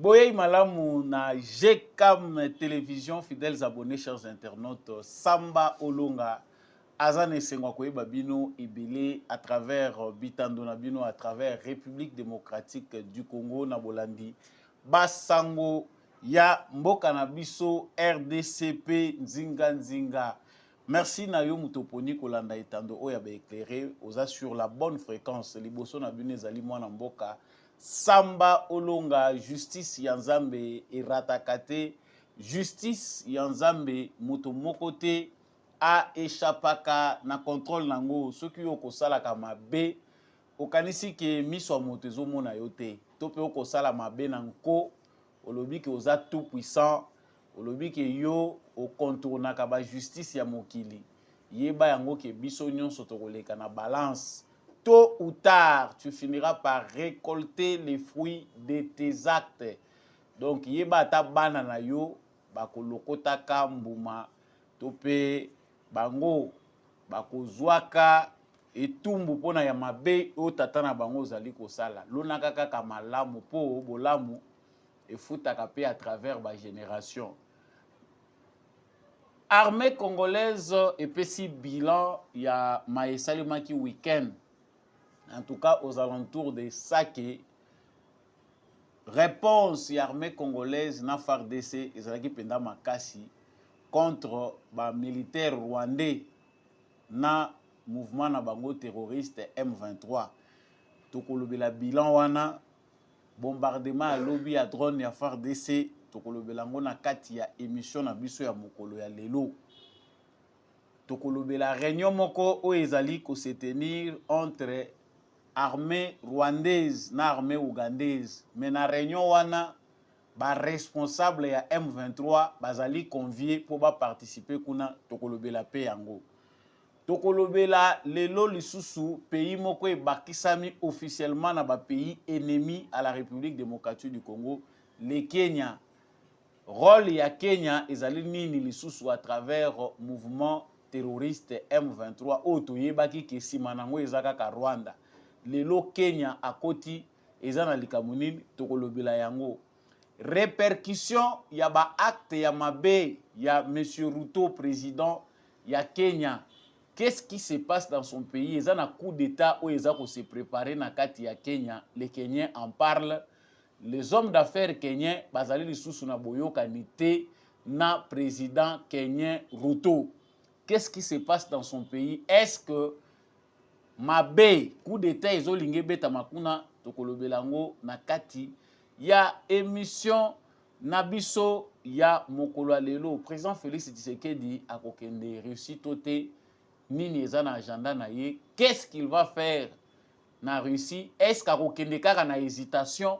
Boye malamu na GCAM télévision, fidèles abonnés, chers internautes, Samba Olonga, Azane Sengwa Koyeba Bino Ebele à travers Bitando Nabino, à travers République démocratique du Congo, Nabolandi, Basango, Ya Mboka Nabiso, RDCP, Nzinga Nzinga. Merci Nayo Mutoponi Kolanda Etando Oya éclairé, osa sur la bonne fréquence, Liboso Nabine Zali Mwana Mboka. Samba Olonga, justice Yanzambe Eratakate, justice Yanzambe Motomokote a échappaka na contrôle nango, ceux qui ont kosala kama B, okanisi ke miswa motezo mona yote, tope okosala mabe nanko, olobi ke oza tout puissant, olobi ke yo o contourna ka ba justice ya mokili, yeba yango ke biso nyonso tokoleka na balance. Tôt ou tard, tu finiras par récolter les fruits de tes actes. Donc, yeba ta banana yo, bakolokota ka mbuma, tope bango, bakozwaka etumbu pona ya mabe o tatana bango zali kosala. Lonaka kaka malamu po bolamu efutaka pe à travers ba génération. Armée congolaise epesi bilan ya maesalimaki week-end. En tout cas, aux alentours de Sake, réponse de l'armée congolaise na FARDC ezalaki penda makasi contre ba militaires rwandais na mouvement na bango terroriste M23. Tokolobela bilan wana bombardement à lobby à drone ya FARDC, tokolobela ngo na kati ya émission na biso ya mokolo ya lelo. Tokolobela réunion moko o ezali ko se tenir entre armée rwandaise na armée ougandaise. Mais na réunion wana ba responsable ya M23 bazali convié pour ba participer kuna tokolobela pe yango. Tokolobela lelo lisusu pays moko ebakisami officiellement na ba pays ennemis à la République démocratique du Congo, le Kenya. Rôle ya Kenya ezali nini lisusu à travers mouvement terroriste M23 oto yebaki ke sima nango ezaka ka Rwanda. Lelo Kenya akoti ezana likamunini tokolobela yango. Répercussion ya ba acte ya mabe ya monsieur Ruto président ya Kenya. Qu'est-ce qui se passe dans son pays? Ezana coup d'état ou ezako se préparer na kati ya Kenya. Les Kenyans en parlent. Les hommes d'affaires kenyans bazali lisusu na boyoka nité na président kenyan Ruto. Qu'est-ce qui se passe dans son pays? Est-ce que mabe coup d'état ezolingi beta makuna tokolobelango na kati ya émission na biso ya mokolo lelo? Président Félix Tshisekedi akokende Russie toté nini eza na agenda na ye? Qu'est-ce qu'il va faire na Russie? Est-ce qu'akokende kaka na hésitation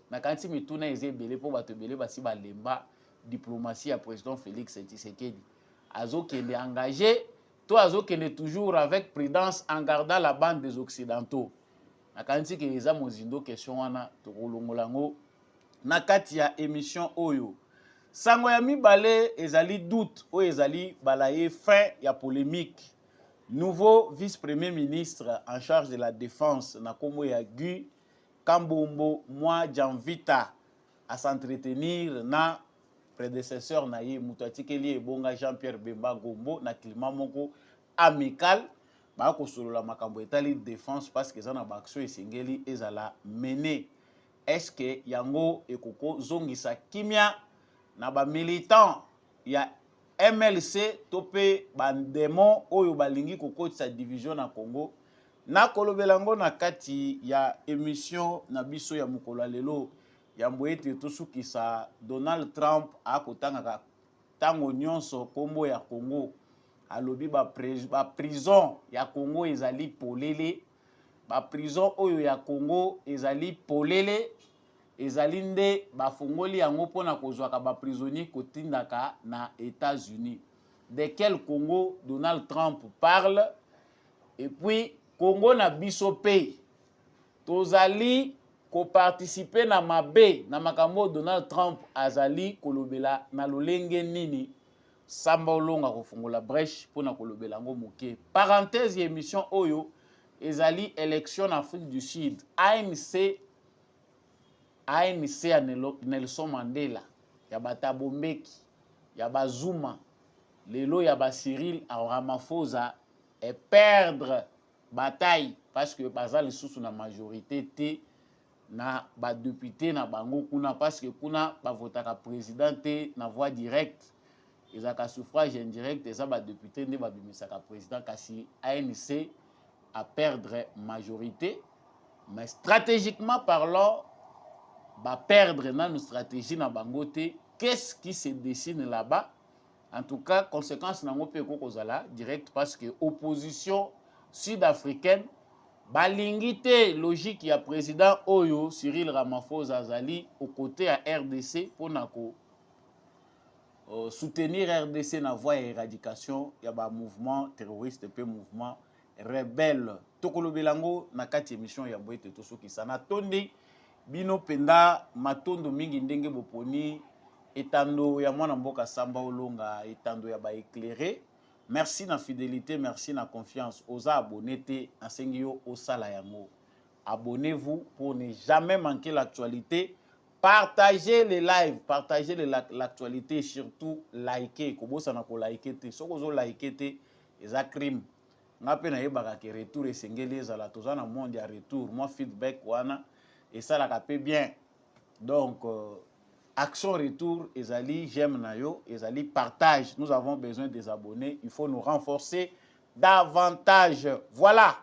na kanti mituna ezebele po bato belé basi balemba diplomatie ya président Félix Tshisekedi? Azokende engagé, toi azokende toujours avec prudence en gardant la bande des occidentaux. Nakanti ke eza mozindo question wana tokolongolango na kati ya émission oyo. Sango ya mibale ezali doute o ezali balaye fin ya polémique. Nouveau vice-premier ministre en charge de la défense na kombo ya Guy Kambombo Mwa Janvita à s'entretenir na prédécesseur na ye Mutatikeli Ebonga Jean-Pierre Bemba Gombo na climat moko amical ba ko solola makambo etali défense parce que ça na baction esengeli ezala mené. Est-ce que yango ekoko zongisa kimia na ba militant ya MLC topé bandemo oyo balingi kokotisa division na Congo? Na kolobelango na kati ya émission na biso ya mokolo lelo ya mboete tosukisa Donald Trump akotanga tango nyonso kombo ya Congo. Alobi ba prison ya Congo ezali polele, ba prison oyo ya Congo ezali polele, ezali nde bafungoli yango pona kozwaka ba prisonnier kotindaka na États-Unis. De quel Congo Donald Trump parle? Et puis Congo na biso pe tozali ko participer na mabe na makambo Donald Trump azali kolobela na lolenge nini? Samba Olonga kofungola brèche pona kolobela ngo moke. Parenthèse émission oyo ezali élection en Afrique du Sud. ANC ANC ya Nelson Mandela, ya Thabo Mbeki, ya Zuma, lelo ya Cyril Ramaphosa et perdre bataille parce que bazali sous na majorité te na ba député na bango kuna parce que kuna ba votaka président te na voix directe ezaka suffrage indirect eza ba député nde ba bimisaka président kasi ANC à perdre majorité mais stratégiquement parlant ba perdre na une stratégie na bango te. Qu'est-ce qui se dessine là-bas? En tout cas, conséquence nango pe ko kozala direct parce que opposition sud-africaine balingi te logique ya président oyo Cyril Ramaphosa azali aux côtés à RDC pour nako soutenir RDC na voie ya éradication ya ba mouvement terroriste pe mouvement rebelle. Tokolobelango na kati émission ya boete to soki sana tondi bino penda matondo mingi ndenge boponi etando ya mwana mboka Samba Olonga etando ya ba éclairé. Merci na fidélité, merci na confiance. Osa abonné te ensengi yo osala yango. Abonnez-vous pour ne jamais manquer l'actualité. Partagez les lives, partagez l'actualité et surtout likez. Kobosa na ko liker te. Soko zo liker te eza crime. Ngape na yebaka ke retour esengeli ezala toza na monde ya retour. Moi feedback wana et ça la capé bien. Donc action retour ezali j'aime na yo ezali partage. Nous avons besoin des abonnés, il faut nous renforcer davantage. Voilà.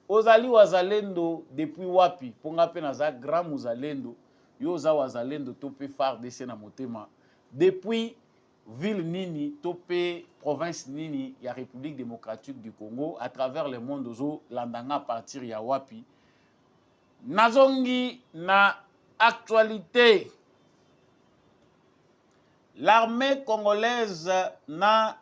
Ozali wazalendo depuis wapi ponga pe na za grand muzalendo yo za wazalendo to pe FARDC na motema depuis ville nini to pe province nini ya République démocratique du Congo à travers le monde ozo landanga à partir ya wapi nazongi na actualité. L'armée congolaise na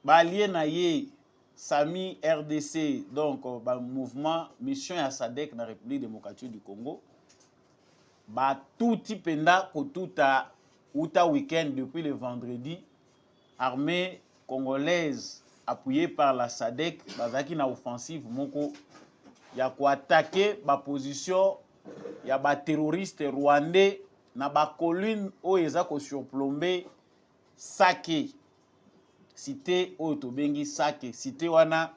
balien na ye Sami RDC donc ba mouvement mission ya SADC na République démocratique du Congo ba touti penda ko tuta uta week-end depuis le vendredi armée congolaise appuyée par la SADC bazaki na offensive moko ya ko attaquer ba position ya ba terroriste rwandais na ba colline oyo eza ko surplomber Sake cité oyo tobengi Sake cité wana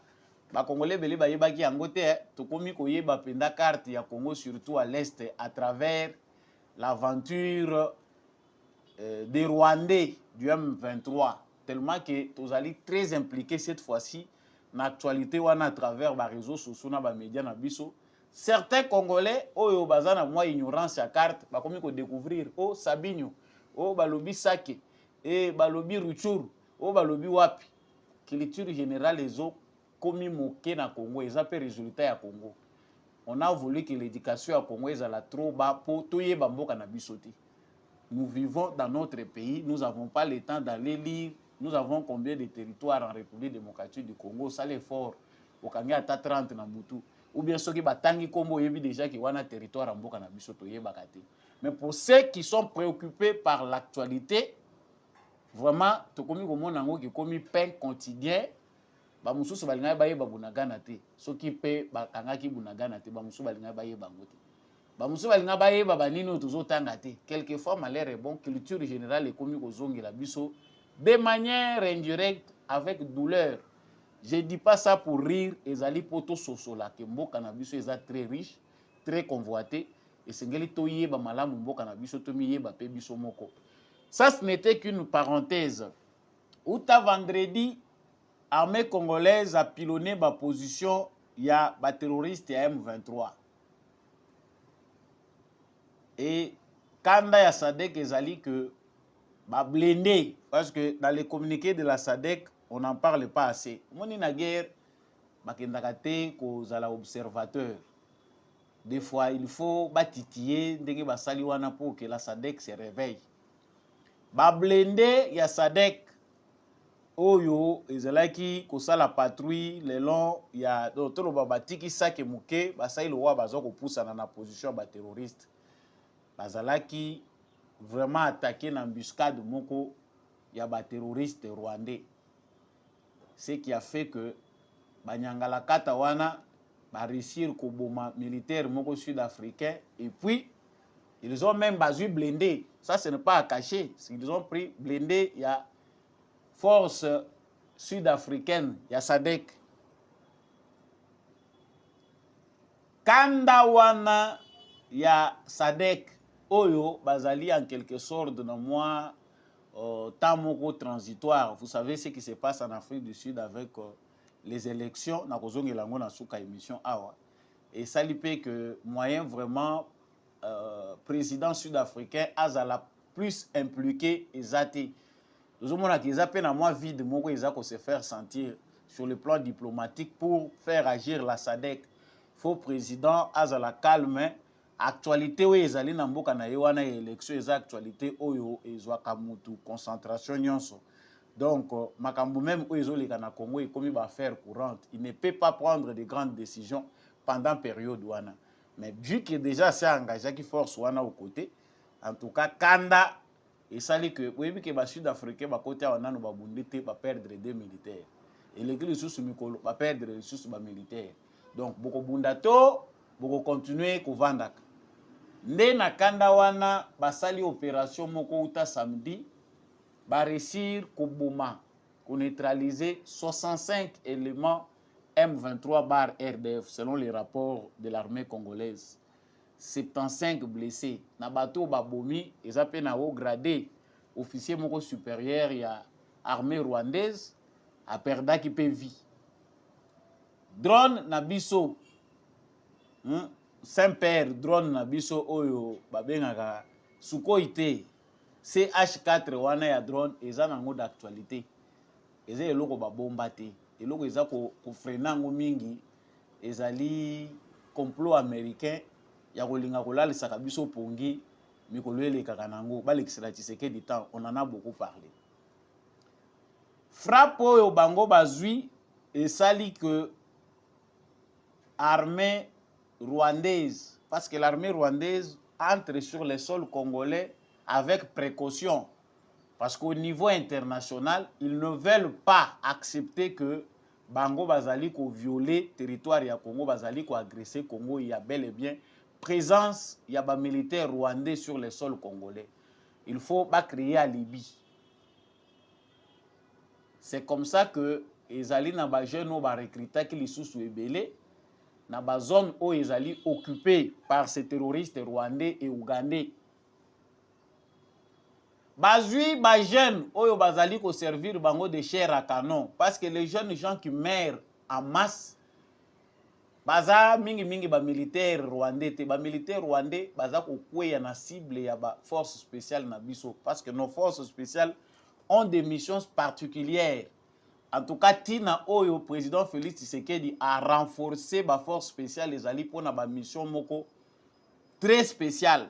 ba congolais belé ba yebaki yango te tokomi koyeba penda carte ya Congo surtout à l'est à travers l'aventure des Rwandais du M23 tellement que tozali très impliqué cette fois-ci na actualité wana à travers ba réseaux sociaux na ba médias na biso. Certains Congolais, oh bazana moi ignorance ya carte, ba komi ko découvrir oh Sabinho, oh balobi Sake, et balobi Ruchuru, oh balobi wapi. Culture générale les autres komi moké na Congo, ils appellent résultat ya Congo. On a voulu que l'éducation à Congo est la trop bas pour tout yeba mboka na bisoté. Nous vivons dans notre pays, nous n'avons pas le temps d'aller lire, nous avons combien de territoires en République démocratique du Congo, ça l'effort. Au Kanga ata 30 na Moutou. Ou bien ceux qui batangi kombo yebi déjà qui wana territoire en mboka na biso to yebaka te. Mais pour ceux qui sont préoccupés par l'actualité, vraiment tokomi komona ngo ki komi pain quotidien, ba mususu balinga ba yeba bunagana te. Ceux qui pe bakanga ki bunagana te, ba mususu balinga ba yeba ngote. Ba mususu balinga ba yeba ba nini tozotanga te. Quelquefois malheur est bon, culture générale ekomi kozongi la biso de manière indirecte avec douleur. Je ne dis pas ça pour rire, ezali poto sosola ke mboka na biso eza très riche, très convoité et sengeli to yeba malamu mboka na biso to miyeba pe biso moko. Ça ce n'était qu'une parenthèse. Outa vendredi, armée congolaise a pilonné ba position ya ba terroriste ya M23. Et kanda ya SADC ezali que ba blindé parce que dans les communiqués de la SADC on n'en parle pas assez. Moni na guerre, bakendakate kozala observateur. Des fois, il faut batitiller ndenge basali wana pour que la SADC se réveille. Ba blende ya SADC oyo ezalaki kosala patrouille le long ya tolo batiki Sake muke basali lo wa bazo ko pusana na position ba terroriste. Bazalaki vraiment attaquer na embuscade moko ya ba terroriste rwandais. Ce qui a fait que Banyangala Katawana va réussir koboma militaire moko sud-africain et puis Ils ont même basé blindé. Ça, ce n'est pas à cacher. Ils ont pris blindé, il y a force sud-africaine, il y a SADC. Kandawana, il y a SADC. Oyo, bazali en quelque sorte dans moi, temps transitoire. Vous savez ce qui se passe en Afrique du Sud avec les élections. Na kozongi lango na suka émission awa. Et ça lui fait que moyen vraiment président sud-africain azala plus impliqué ezati. Nous avons qu'ils appellent à moi vide, moi ils ont se faire sentir sur le plan diplomatique pour faire agir la SADC. Faux président azala calme. Actualité où ils allaient n'amboka na yewana élection les actualité oyo ezwa kamutu concentration nyonso. Donc makambo même où ils ont les na Congo et comme il va faire courante, il ne peut pas prendre de grandes décisions pendant période wana. Mais vu que déjà c'est engagé qui force wana au côté, en tout cas Kanda et ça dit que oui que les Sud-Africains ba côté wana no ba bundete ba perdre des militaires. Et l'église sous mikolo ba perdre les sous ba militaires. Donc beaucoup bundato, beaucoup continuer kovanda. Nde na Kanda wana basali opération moko uta samedi ba réussir koboma ko neutraliser 65 éléments M23 bar RDF selon les rapports de l'armée congolaise. 75 blessés. Na bateau babomi eza pe na haut gradé officier moko supérieur ya armée rwandaise a perdaki pe vie. Drone na biso Saint-Père drone na biso oyo babengaka Sukhoi te CH4 wana ya drone eza nango d'actualité. Eza eloko babomba te. Eloko eza ko frena ngo mingi ezali complot américain ya kolinga kolalisaka biso pongi mikolo elekaka nango balekisela Tshisekedi temps on en a beaucoup parlé. Frappe oyo bango bazwi esali que armée rwandaise, parce que l'armée rwandaise entre sur le sol congolais avec précaution. Parce qu'au niveau international, ils ne veulent pas accepter que Bango Bazali ko violer territoire ya Congo, Bazali ko agresser Congo, il y a bel et bien présence, il y a des militaires rwandais sur le sol congolais. Il faut pas créer à Libye. C'est comme ça que les alliés na ba jeunes ont recruté qui les sous ebélé na ba zone où ils allaient occupés par ces terroristes rwandais et ougandais. Bazui ba jeunes oyo bazali ko servir bango de chair à canon parce que les jeunes gens qui meurent en masse baza mingi ba militaire rwandais te ba militaire rwandais baza ko kweya na cible ya ba force spéciale na biso parce que nos forces spéciales ont des missions particulières. En tout cas tina oyo président Félix Tshisekedi a renforcé ba force spéciale les alliés pour na ba mission moko très spéciale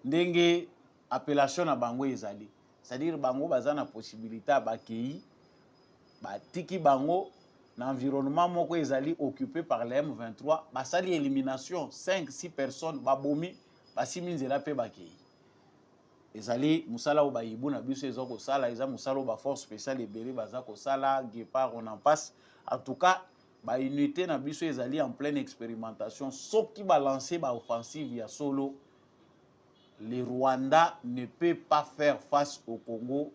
ndenge appellation na bango ezali, c'est-à-dire bango baza na possibilité bakei batiki bango na environnement moko ezali occupé par les M23 basali élimination 5-6 personnes babomi basimi nzela pe bakei ezali musala o bayibu na biso ezoko sala eza musala ba force spéciale ebele baza ko sala guépard on en passe. En tout cas ba unité na biso ezali en pleine expérimentation soki ba lancer ba offensive ya solo. Le Rwanda ne peut pas faire face au Congo,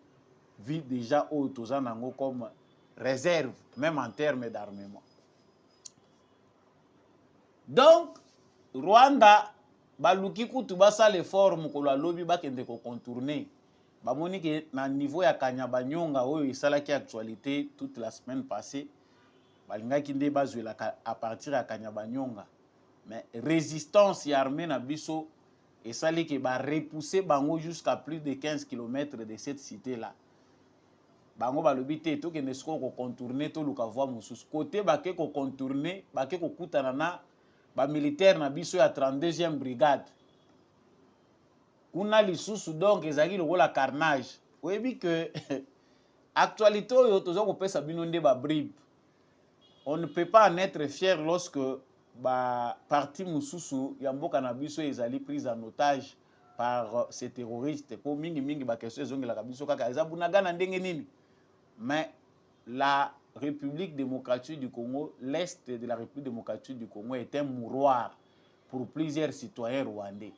vu déjà au Tozanango comme réserve, même en termes d'armement. Donc, Rwanda, baluki kutu basa l'effort mukolo alobi bakende ko contourner. Bamoni ke na niveau ya Kanyabanyonga oyo isalaki actualité toute la semaine passée. Balingaki nde bazwela à partir ya Kanyabanyonga. Mais résistance ya armée na biso et ça li que ba repousser bango jusqu'à plus de 15 km de cette cité là. Bango balobi te to ke nesko ko contourner to luka voie mususu. Côté ba ke ko contourner, ba ke ko kutana na ba militaire na biso ya 32e brigade. Kuna lisusu donc ezali lokola carnage. Oyebi que actualité oyo tozo ko pesa bino nde ba bribe. On ne peut pas en être fier lorsque ba parti mususu ya mboka na biso ezali prise en otage par ces terroristes po mingi ba question ezongela biso kaka eza bunagana ndenge nini. Mais la République démocratique du Congo, l'est de la République démocratique du Congo est un mouroir pour plusieurs citoyens rwandais.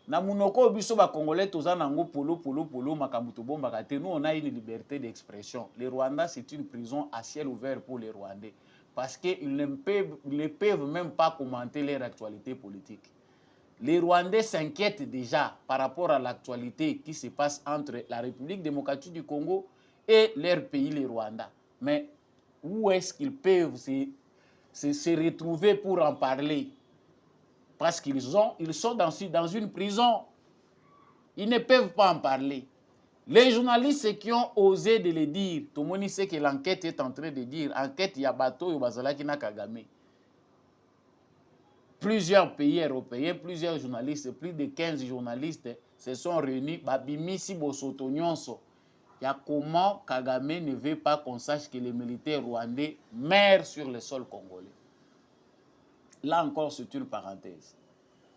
Na munoko biso ba congolais toza nango polo makambo to bomba ka te. Nous on a une liberté d'expression. Le Rwanda c'est une prison à ciel ouvert pour les Rwandais parce qu'ils ne peuvent même pas commenter leur actualité politique. Les Rwandais s'inquiètent déjà par rapport à l'actualité qui se passe entre la République démocratique du Congo et leur pays, le Rwanda. Mais où est-ce qu'ils peuvent se retrouver pour en parler? Parce qu'ils sont dans une prison. Ils ne peuvent pas en parler. Les journalistes qui ont osé de le dire, tout le monde sait que l'enquête est en train de dire, enquête Yabato et Bazalaki na Kagame. Plusieurs pays européens, plusieurs journalistes, plus de 15 journalistes se sont réunis. Babimisi Bosoto Nyonso. Il y a comment Kagame ne veut pas qu'on sache que les militaires rwandais meurent sur le sol congolais. Là encore, c'est une parenthèse.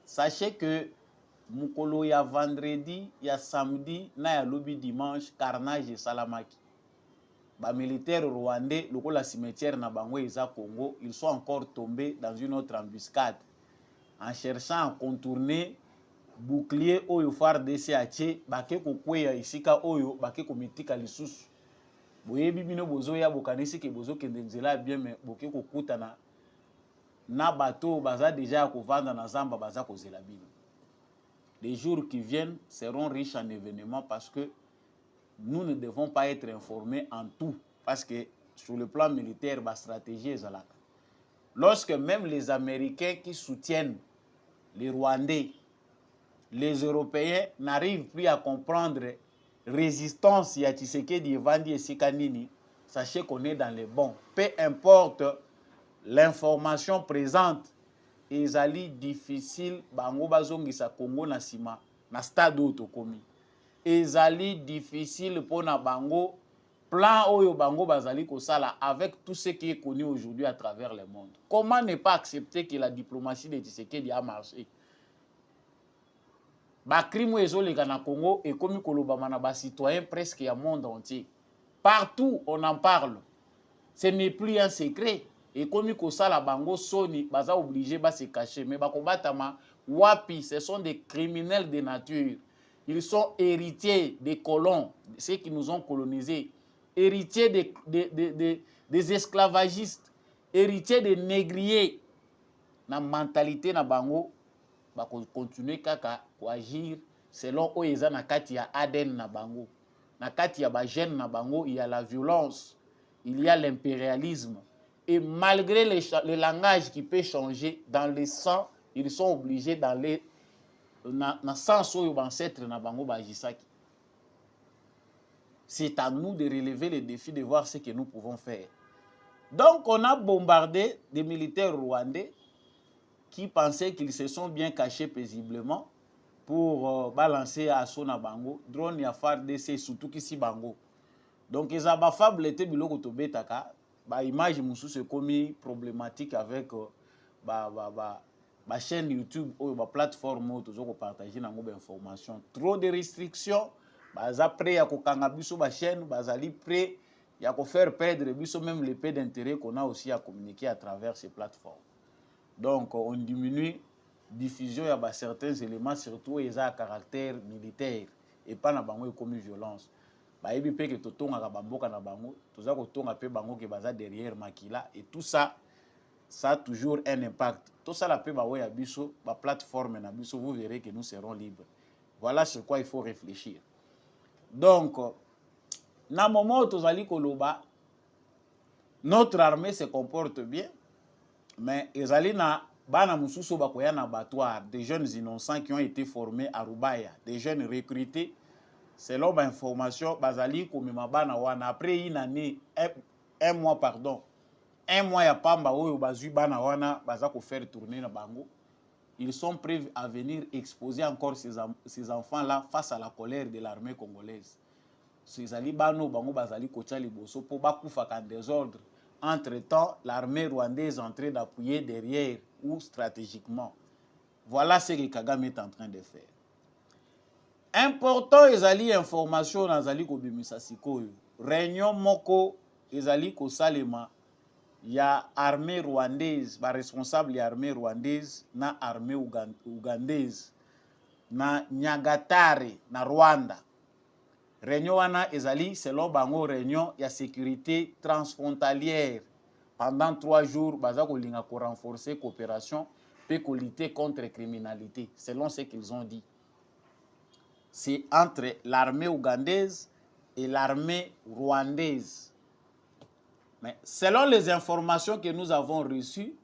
Sachez que Mukolo ya vendredi, ya samedi, na ya lobi dimanche, carnage et salamaki. Les militaires rwandais, le cimetière na bango eza Congo, ils sont encore tombés dans une autre embuscade en cherchant à contourner bouclier oyo FARDC atie bake kokweya isika oyo bake komitika lisusu. Boyebi bino bozo ya bokanisi ke bozo kende nzela bien mais boke kokutana na bateau baza déjà kovanda na zamba baza kozela bino. Les jours qui viennent seront riches en événements parce que nous ne devons pas être informés en tout. Parce que sur le plan militaire, la stratégie est là. Lorsque même les Américains qui soutiennent les Rwandais, les Européens n'arrivent plus à comprendre résistance ya Tshisekedi Evandi et Sikanini, sachez qu'on est dans les bons. Peu importe l'information présente, ezali difficile bango bazongisa Congo na sima na stade otokomi. Ezali difficile pour na bango plan oyo bango bazali kosala avec tout ce qui est connu aujourd'hui à travers le monde. Comment ne pas accepter que la diplomatie de Tshisekedi a marché? Ba crime ezoleka na Congo et comme kolobama na ba citoyens presque ya monde entier. Partout on en parle. Ce n'est plus un secret. Et comme kosala bango soni baza obligé ba se cacher mais bakobatama wapi, ce sont des criminels de nature. Ils sont héritiers des colons, ceux qui nous ont colonisés, héritiers des esclavagistes, héritiers des négriers. Na mentalité na bango ba continuer kaka ko agir selon oyo na kati ya ADN na bango. Na kati ya ba gène na bango, il y a la violence, il y a l'impérialisme. Et malgré le langage qui peut changer, dans le sang, ils sont obligés d'aller dans le sens où les ancêtres na bango bajisaki. C'est à nous de relever les défis, de voir ce que nous pouvons faire. Donc, on a bombardé des militaires rwandais qui pensaient qu'ils se sont bien cachés paisiblement pour balancer à Sona Bango. Drone ya FARDC, surtout ici Bango. Donc, ils ont fable été biloko to betaka. Ba image mususu komi problématique avec ba chaîne YouTube ou ba plateforme toujours ko partager nango ba information. Trop de restrictions, baza prêt ya ko kanga biso ba chaîne, bazali prêt ya ko faire perdre biso même les peu d'intérêt qu'on a aussi à communiquer à travers ces plateformes. Donc on diminue diffusion ya ba certains éléments surtout ils à caractère militaire et pas na bango comme violence. Ba yebi pe que totonga ka bamboka na bango, toza ko tonga pe bango ke baza derrière makila et tout ça ça a toujours un impact. Tout ça la pe ba ya biso, ba plateforme na biso, vous verrez que nous serons libres. Voilà sur quoi il faut réfléchir. Donc na moment où tozali koloba notre armée se comporte bien, mais ezali na bana mususu bakoya na abattoir, des jeunes innocents qui ont été formés à Rubaya, des jeunes recrutés selon ma information, bazali komema bana wana après une année, un mois pardon, un mois ya pamba oyo bazui bana wana baza ko faire tourner na bango. Ils sont prêts à venir exposer encore ces enfants là face à la colère de l'armée congolaise. Ces ali bano bango bazali kotia liboso po bakufa en désordre. Entre-temps, l'armée rwandaise est en train d'appuyer derrière ou stratégiquement. Voilà ce que Kagame est en train de faire. Important ezali information nazali ko bimisa sikoyo. Réunion moko ezali ko salema ya armée rwandaise, ba responsable ya armée rwandaise na armée ougandaise. na Nyagatare na Rwanda. Réunion wana ezali selon bango réunion ya sécurité transfrontalière. Pendant 3 jours, baza kolinga ko renforcer coopération et ko lutter contre criminalité, selon ce qu'ils ont dit. C'est entre l'armée ougandaise et l'armée rwandaise. Mais selon les informations que nous avons reçues,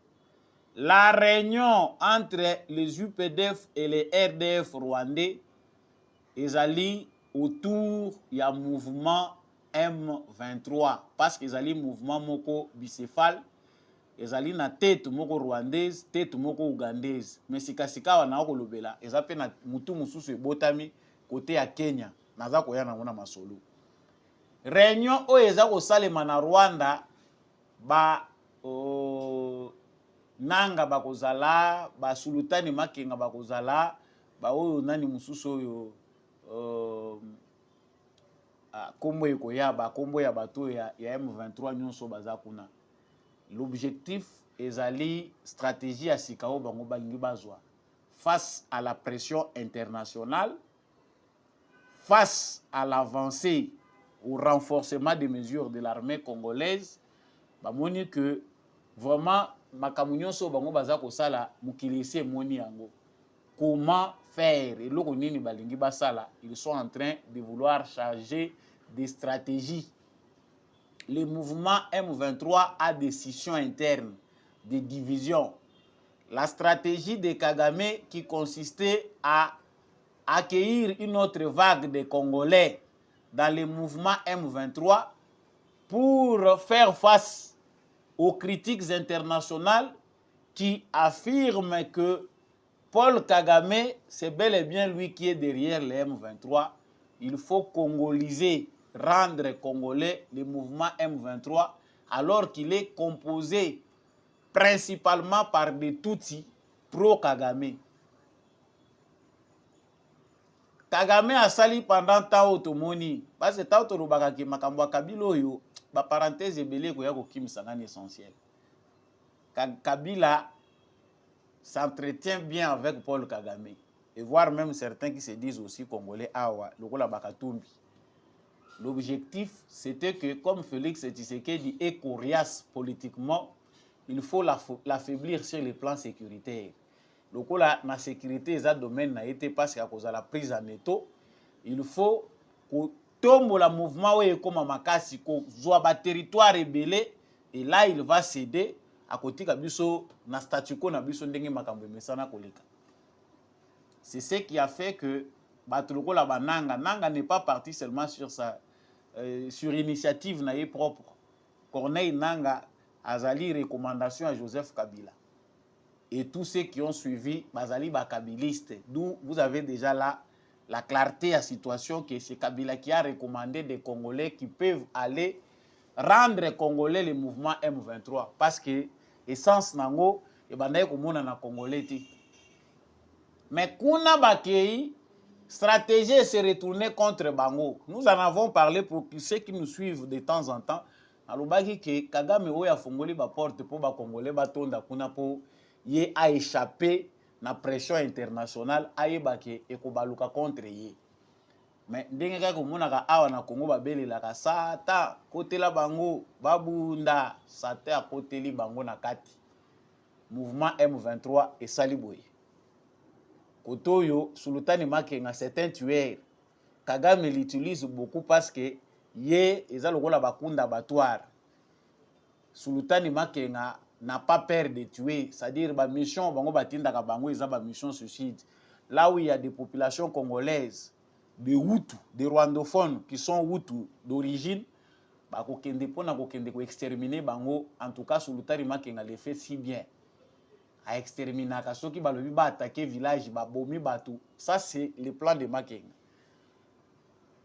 la réunion entre les UPDF et les RDF rwandais ezali autour du mouvement M23 parce qu'ils allaient mouvement moko bicéphale, ezali na tête moko rwandaise, tête moko ougandaise, mais sikasika wana kolobela ezape na mutu mususu ebotami côté ya Kenya naza koya na mona masolo. Réunion oyo eza kosalema na Rwanda ba nanga bakozala, ba Sultani Makenga bakozala, ba oyo nani mususu oyo kombo ekoyaba kombo ya bato ya M23 nyonso baza kuna. L'objectif ezali stratégie ya sikao bango balingi bazwa face à la pression internationale, face à l'avancée au renforcement des mesures de l'armée congolaise. Bamoni que vraiment makambo nyonso bango baza kosala mukilisi moni yango. Comment faire? Et loko nini balingi basala, ils sont en train de vouloir changer des stratégies. Le mouvement M23 a des scissions internes, des divisions. La stratégie de Kagame qui consistait à accueillir une autre vague de Congolais dans le mouvement M23 pour faire face aux critiques internationales qui affirment que Paul Kagame, c'est bel et bien lui qui est derrière le M23. Il faut congoliser, rendre congolais le mouvement M23 alors qu'il est composé principalement par des Tutsis pro-Kagame. Kagame a sali pendant temps automoni. Parce que temps automobaka ki makambo Kabila yo, ba parenthèse ebele ko ya ko kim sangani essentiel. Kabila s'entretient bien avec Paul Kagame. Et voire même certains qui se disent aussi congolais awa, lokola bakatumbi. L'objectif, c'était que comme Félix Tshisekedi est coriace politiquement, il faut l'affaiblir sur le plan sécuritaire. Lokola na sécurité eza domaine na été parce qu'à cause de la prise en étau, il faut que tombe la mouvement oyo comme makasi ko zwa ba territoire rebellé et là il va céder à côté kabiso na statu quo na biso ndenge makambo mesana koleka. C'est ce qui a fait que Batuloko la bananga nanga n'est pas parti seulement sur sa sur initiative na propre. Corneille Nanga azali recommandation à Joseph Kabila. Et tous ceux qui ont suivi bazali ba kabiliste. D'où vous avez déjà là la clarté à situation que c'est Kabila qui a recommandé des Congolais qui peuvent aller rendre Congolais le mouvement M23 parce que essence nango e bandaye komona na Congolais ti. Mais kuna bakei stratégie se retourner contre Bango. Nous en avons parlé pour ceux qui nous suivent de temps en temps. Alobaki que Kagame oya fongoli ba porte pour ba Congolais batonda kuna po ye a échappé na pression internationale ayebake ekobaluka contre ye. Mais ndenge kaka monaka awa na Congo babelelaka sata kotela bango babunda sata a koteli bango na kati. Mouvement M23 et Saliboye. Kotoyo Sultani Makenga c'est un tueur. Kagame l'utilise beaucoup parce que ye eza lokola bakunda abattoir. Sultani Makenga n'a pas peur de tuer, c'est-à-dire ba mission bango batinda ka bango eza ba mission suicide. Là où il y a des populations congolaises, des Hutus, des rwandophones qui sont Hutus d'origine, ba ko kende pona ko kende ko exterminer bango. En tout cas Sultani Makenga le fait si bien. À exterminer soki balobi ba attaquer village ba bomi batou. Ça c'est le plan de Makenga.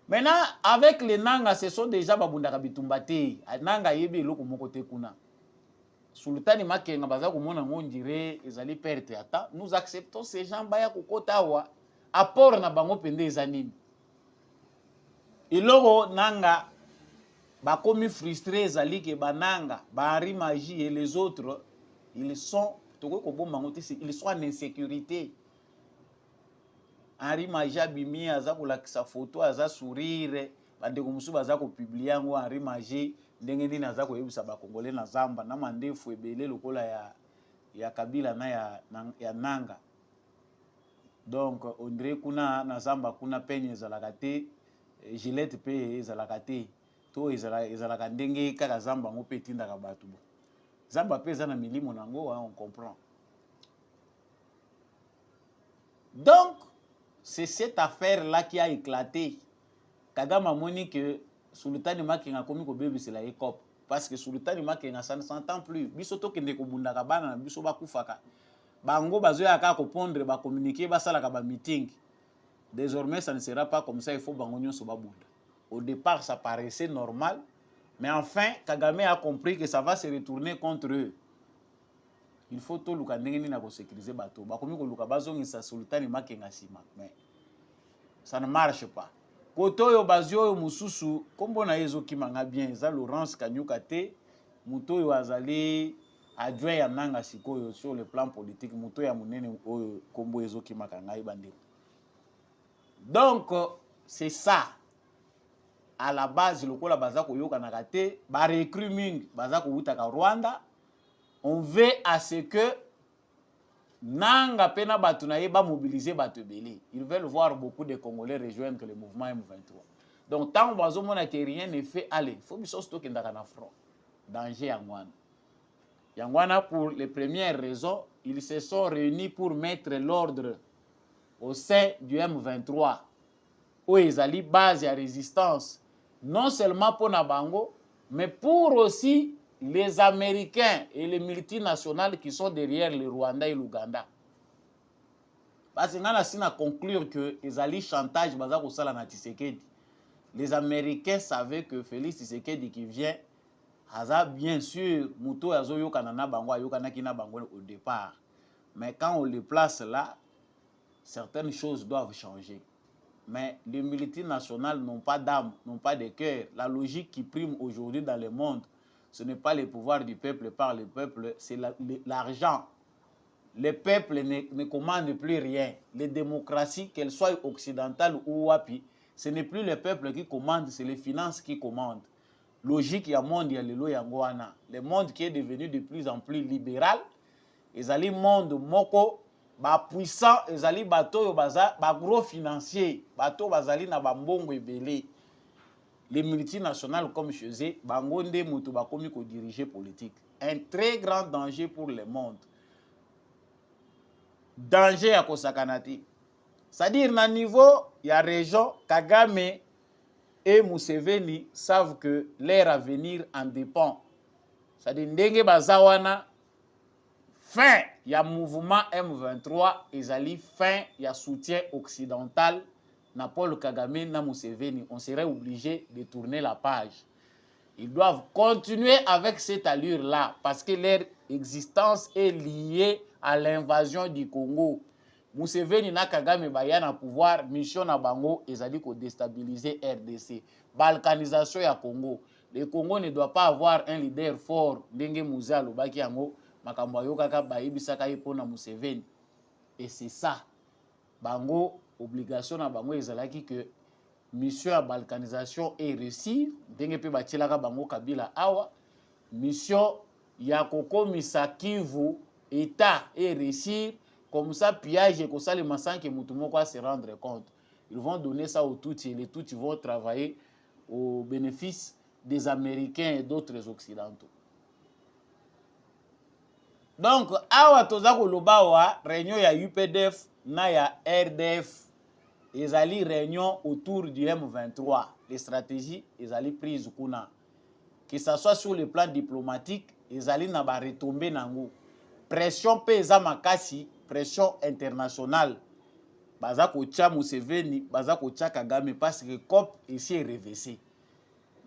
Maintenant avec les Nanga ce sont déjà babundaka bitumbate. Nanga yebi eloko moko te kuna. Sultani Makenga baza komona ngondire ezali perte ata. Nous acceptons ces gens baya kokota wa apport na bango pende ezanini. Eloko Nanga ba komi frustré ezali ke bananga ba Henri Magie et les autres ils sont en insécurité. Henri Maja bimi aza kolakisa photo aza sourire bandeko mosusu baza kopublie yango Henri Maja ndenge nini aza koyebisa bakongole na zamba na mandefu ebele lokola ya Kabila na ya Nanga. Donc on dirait kuna na zamba kuna penye ezalaka te, Gillette pe ezalaka te, to ezalaka ndenge kaka zamba ngo pe etindaka bato. Zamba pe eza na milimo nango, on comprend. Donc c'est cette affaire-là qui a éclaté. Kagame moni que Sultani Makenga komi ko bebisela ekop parce que Sultani Makenga ça ne s'entend plus. Biso to kende ko bundaka bana na biso bakufaka. Bango bazoya ka ko pondre ba communiquer basalaka ba meeting. Désormais ça ne sera pas comme ça, il faut bango nyonso ba bunda. Au départ ça paraissait normal, mais enfin Kagame a compris que ça va se retourner contre eux. Il faut tout luka ndenge nini na ko sécuriser bato. Ba komi ko luka bazongisa Sultani Makenga sima, mais ça ne marche pas. Koto yo bazio yo mususu kombo na yezo kimanga bien za Laurence Kanyuka te muto yo azali adjoint ya Nanga sikoyo sur le plan politique muto ya munene oyo kombo yezo kimaka ngai bandeko. Donc c'est ça à la base lokola baza ko yoka na kate ba recrue mingi baza ko utaka Rwanda. On veut à ce que Nanga pena batu na ye ba mobiliser batu belé. Ils veulent voir beaucoup de Congolais rejoindre le mouvement M23. Donc tant bazo mona que rien ne fait, allez, faut biso stocker ndaka na front. Danger yangwana. Yangwana pour les premières raisons, ils se sont réunis pour mettre l'ordre au sein du M23. Où ils allaient base à résistance non seulement pour Nabango, mais pour aussi les Américains et les multinationales qui sont derrière le Rwanda et l'Ouganda. Parce que nous avons conclure que les alliés chantage baza kosala na Tshisekedi. Les Américains savaient que Félix Tshisekedi qui vient, aza bien sûr muto azo yokana na bango yokana kina bango au départ. Mais quand on les place là, certaines choses doivent changer. Mais les multinationales n'ont pas d'âme, n'ont pas de cœur. La logique qui prime aujourd'hui dans le monde, ce n'est pas le pouvoir du peuple par le peuple, c'est l'argent. Le peuple ne commande plus rien. Les démocraties, qu'elles soient occidentales ou wapi, ce n'est plus le peuple qui commande, c'est les finances qui commandent. Logique, il y a monde, il y a le yangwana. Le monde qui est devenu de plus en plus libéral, ils allaient monde moko, ba puissant, ils allaient bateau baza, ba gros financier, bateau bazali na bambongo ebele. Les multinationales comme chez eux, bangonde mutu bakomi ko diriger politique. Un très grand danger pour le monde. Danger à kosakanati. C'est-à-dire na niveau il y a région Kagame et Museveni savent que leur avenir en dépend. C'est-à-dire ndenge bazawana fin il y a mouvement M23 ils allaient fin il y a soutien occidental na Paul Kagame na Museveni, on serait obligé de tourner la page. Ils doivent continuer avec cette allure-là parce que leur existence est liée à l'invasion du Congo. Museveni na Kagame baya na pouvoir, mission na bango, ils allaient déstabiliser RDC. Balkanisation ya Congo. Le Congo ne doit pas avoir un leader fort. Ndenge Moussa Lobaki yango, makambo ayokaka bayebisaka ye pona Museveni. Et c'est ça. Bango obligation na bango ezalaki que mission à balkanisation est réussie ndenge pe batielaka bango Kabila awa mission ya kokomisa Kivu état est réussi comme ça pillage et kosalema sans que mutu moko se rendre compte. Ils vont donner ça aux Tutsis et les Tutsis vont travailler au bénéfice des Américains et d'autres occidentaux. Donc awa toza koloba wa réunion ya UPDF na ya RDF. Ils allaient réunion autour du M23. Les stratégies, ils allaient prises kuna. Que ce soit sur le plan diplomatique, ils allaient na ba retomber nango. Pression pesa makasi, pression internationale. Baza ko tcha Museveni, baza ko tcha Kagame parce que COP ici est reversé.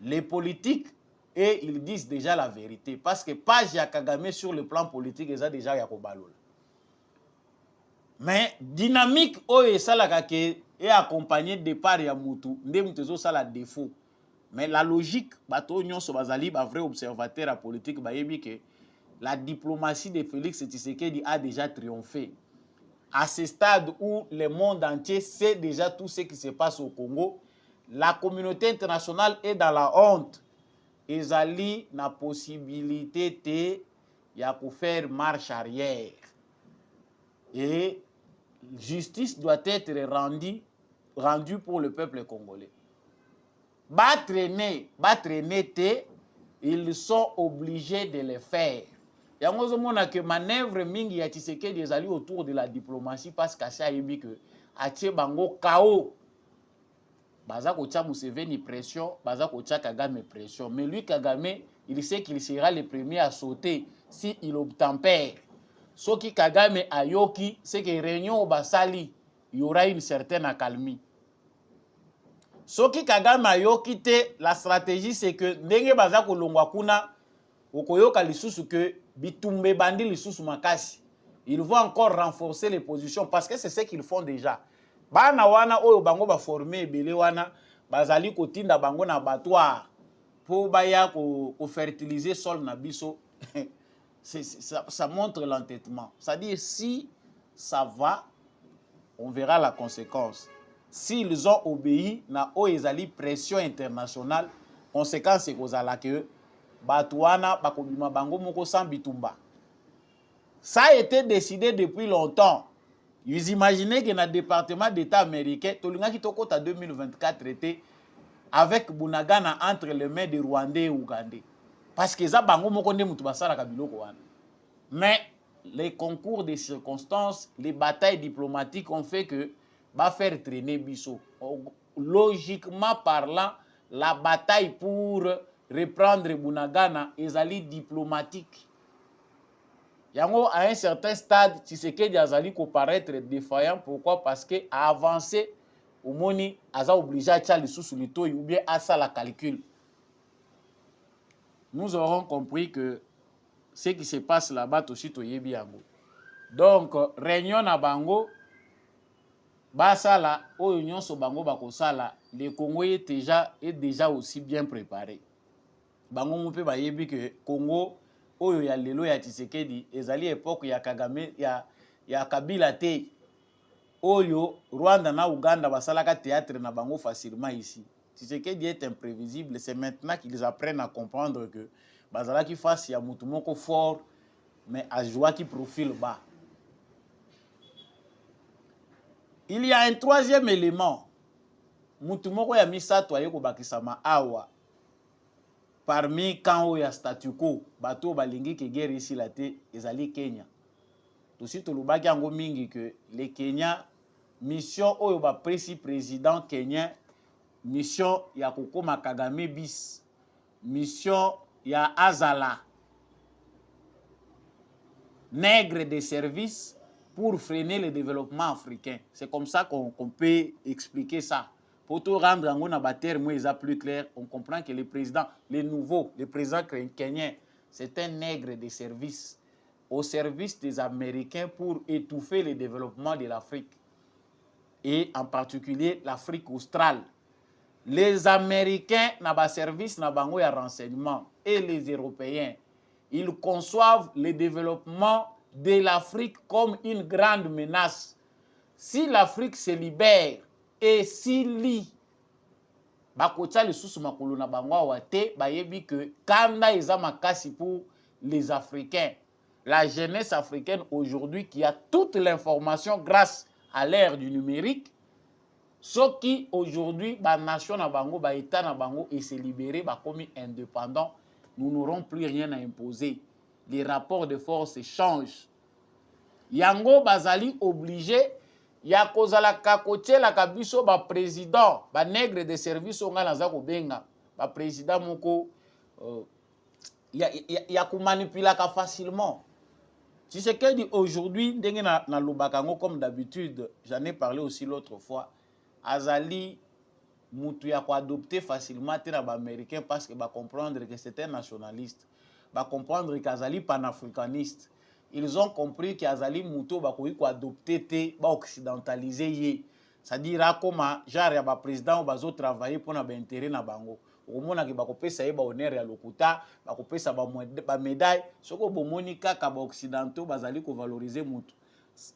Les politiques et ils disent déjà la vérité parce que page ya Kagame sur le plan politique ils a déjà ya ko balola. Mais dynamique oyo esalaka ke et accompagné départ ya mutu nde mutu zo sala défaut. Mais la logique bato nyonso bazali ba vrai observateur à politique ba yebi que la diplomatie de Félix Tshisekedi a déjà triomphé. à ce stade où le monde entier sait déjà tout ce qui se passe au Congo, la communauté internationale est dans la honte. Ezali na possibilité te ya faire marche arrière. Et justice doit être rendue pour le peuple congolais. Traîner te, ils sont obligés de le faire. Yango zo mona que manœuvre mingi ya Tshisekedi ezali autour de la diplomatie parce qu'acha yebi que atie bango KO. Baza kotia Museveni pression, baza kotia Kagame pression. Mais lui Kagame, il sait qu'il sera le premier à sauter si il obtempère. Soki Kagame ayoki, c'est que réunion au basali, il y aura une certaine accalmie. Soki Kagame ayoki te, la stratégie c'est que ndenge baza kolongwa kuna okoyoka lisusu que bitumbe bandi lisusu makasi. Ils vont encore renforcer les positions parce que c'est ce qu'ils font déjà. Bana wana oyo bango ba former ebele wana bazali kotinda bango na abattoir pour baya ko fertiliser sol na biso. Ça montre l'entêtement. C'est-à-dire si ça va, on verra la conséquence. S'ils ont obéi na ezali pression internationale, conséquence c'est kozala que batouana bakobima bango moko sans bitumba. Ça a été décidé depuis longtemps. Ils imaginaient que dans le département d'État américain, Tolinga Kitoko en 2024 était avec Bunagana entre les mains des Rwandais et Ougandais. Parce que ça bango moko nde mutu basala kabiloko wana. Mais les concours de circonstances, les batailles diplomatiques ont fait que va faire traîner Bisso. Logiquement parlant, la bataille pour reprendre Bunagana ezali diplomatique. Yango à un certain stade, Tshisekedi azali ko paraître défaillant. Pourquoi? Parce que à avancer, au moni aza obligé à tchali sous litoyi ou bien à ça la calcul. Nous aurons compris que ce qui se passe là-bas aussi toyebi yango. Donc réunion na bango basala oyo nyonso bango bakosala, le Congo est déjà aussi bien préparé. Bango mpe bayebi que Congo oyo ya lelo ya Tshisekedi ezali époque ya Kagame ya Kabila te. Oyo Rwanda na Uganda basalaka théâtre na bango facilement ici. Tshisekedi est imprévisible, c'est maintenant qu'ils apprennent à comprendre que bazalaki face ya mutu moko fort mais ajouaki qui profile bas. Il y a un troisième élément. Mutu moko ya misato ayeko bakisama awa. Parmi quand ya statu quo, bato balingi ke guerre ici la te ezali Kenya. Aussi tolobaki yango mingi que le Kenya mission oyo ba président kenyan, mission ya kokoma Kagame bis, mission ya Azala, nègre de service pour freiner le développement africain. C'est comme ça qu'on peut expliquer ça. Pour tout rendre en terme plus clair, on comprend que le président, le président kenyan, c'est un nègre de service au service des Américains pour étouffer le développement de l'Afrique et en particulier l'Afrique australe. Les Américains n'ont pas service, n'ont pas de renseignement et les Européens, ils conçoivent le développement de l'Afrique comme une grande menace. Si l'Afrique se libère et si li bakotia le sous makolo na bango wate bayebi que kanda eza makasi pour les Africains. La jeunesse africaine aujourd'hui qui a toute l'information grâce à l'ère du numérique, ce qui aujourd'hui ba nation na bango ba état na bango et se libérer ba comme indépendant, nous n'aurons plus rien à imposer. Les rapports de force changent. Yango bazali obligé ya kozala kakotie la kabiso ba président ba nègre de service onga naza ko benga ba président moko ya ko manipulaka facilement. Si c'est que dit aujourd'hui ndenge na lubakango comme d'habitude, j'en ai parlé aussi l'autre fois, azali mutu ya ko adopter facilement te na ba américain parce que ba comprendre que c'est un nationaliste, ba comprendre qu'azali panafricaniste. Ils ont compris qu'Azali Mouto va adopter te ba occidentaliser ye. C'est-à-dire comme genre ya ba président ba zo travailler pour na ba intérêt na bango. Omona ke ba kopesa ye ba honneur ya lokuta, ba kopesa ba médaille, soko bomoni kaka ba occidentaux bazali ko valoriser mutu.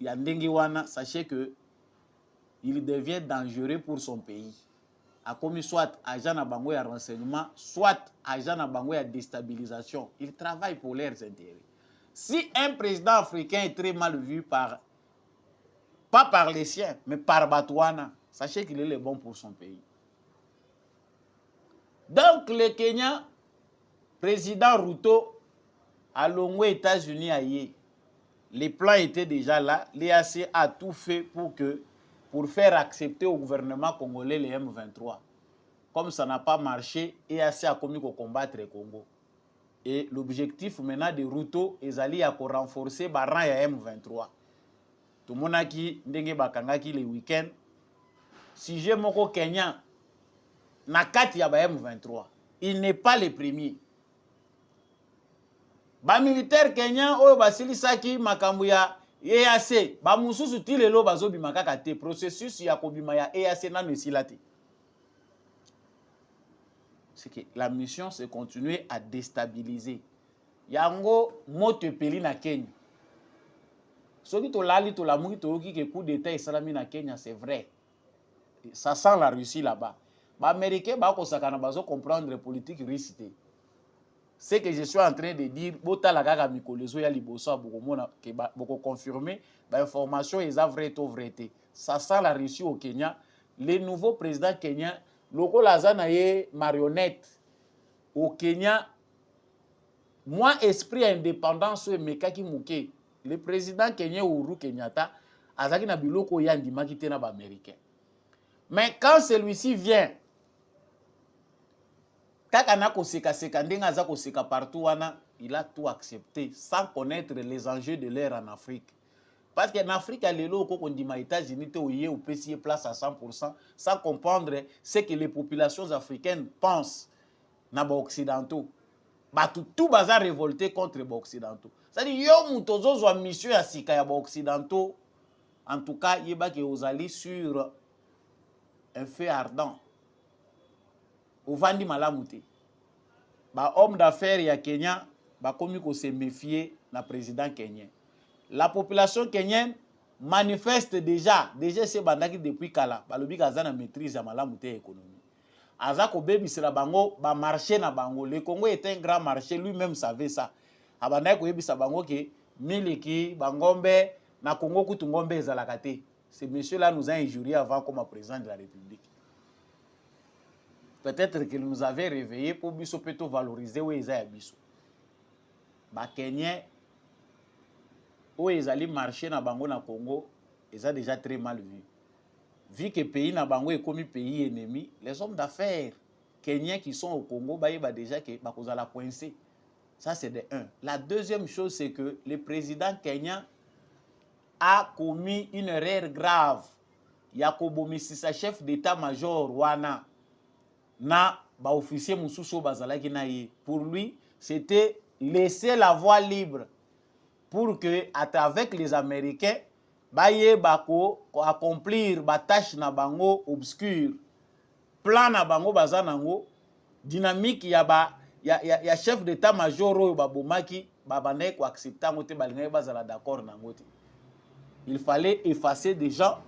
Yandenge wana, sachez que il devient dangereux pour son pays. A commis soit agent à bango ya renseignement, soit agent à bango ya déstabilisation. Il travaille pour leurs intérêts. Si un président africain est très mal vu pas par les siens, mais par Batouana, sachez qu'il est le bon pour son pays. Donc le Kenya, président Ruto, à l'Ongo États-Unis, les plans étaient déjà là. L'EAC a tout fait pour faire accepter au gouvernement congolais les M23. Comme ça n'a pas marché, l'EAC a commis pour combattre le Congo. Et l'objectif maintenant de Ruto est à renforcer le rang de M23. Tout le monde a dit que le week-end, si j'ai mon Kenya, na kati ya M23, il n'est pas le premier. Ba militaire Kenyan oyo basilisaki makambo ya EAC ba mususu ti lelo bazobima kaka te processus ya kobima ya EAC nanu esila te. C'est que la mission c'est continuer à déstabiliser. Yango moto epeli na Kenya. Soki to lali to lamuki to yoki ke coup d'état esalami na Kenya, c'est vrai. Ça sent la Russie là-bas. Ba américain ba ko sakana bazo comprendre politique russe te. Ce que je suis en train de dire, bota la gaga mikolezo ya liboso abokomona ke boko confirmer ba information eza vrai to vrai te. Ça sent la Russie au Kenya. Le nouveau président kenyan loko lazana ye marionnette au Kenya. Moi esprit indépendance mekaki muke. Le président kenyan Uhuru Kenyatta azaki na biloko ya ndimaki te na ba américain. Mais quand celui-ci vient Kakana koseka seka ndenga aza koseka partout wana, il a tout accepté sans connaître les enjeux de l'ère en Afrique. Parce qu'en Afrique, il y a des États-Unis qui ont payé place à 100% sans comprendre ce que les populations africaines pensent dans les Occidentaux. Tout bazar révolté contre les Occidentaux. C'est-à-dire que yo mutozo une mission à sika ya Occidentaux. En tout cas, il y a des sur un feu ardent. Au Vandi Malamouté. Ba homme d'affaires ya Kenya ba komi ko se méfier na président kenyan. La population kenyenne manifeste déjà c'est bandaki depuis kala ba lobi kaza na maîtrise ya Malamouté économie. Aza ko bebisela bango ba marché na bango. Le Congo est un grand marché, lui-même savait ça. Abandaki ko yebisa bango ke miliki bangombe na Congo kutu ngombe ezalaka te. Ce monsieur là nous a injurié avant comme président de la République. Peut-être qu'il nous avait réveillé pour biso peto valoriser où ils abiso. Ba Kenyans où ils allaient marcher na bango na Congo, ils ont déjà très mal vu. Vu que le pays na bango est comme pays ennemi, les hommes d'affaires Kenyans qui sont au Congo, bah déjà que ba kozala coincé. Ça c'est de un. La deuxième chose c'est que le président kenyan a commis une erreur grave. Yakobo Misisa, chef d'état-major wana na ba officier mususu bazalaki na ye. Pour lui, c'était laisser la voie libre pour que avec les Américains baye bako accomplir ba tâche na bango obscure. Plan na bango bazanango dynamique ya chef d'état-major oyo babomaki babandaki ko accepter ngote balingaki bazala d'accord nango te. Il fallait effacer des gens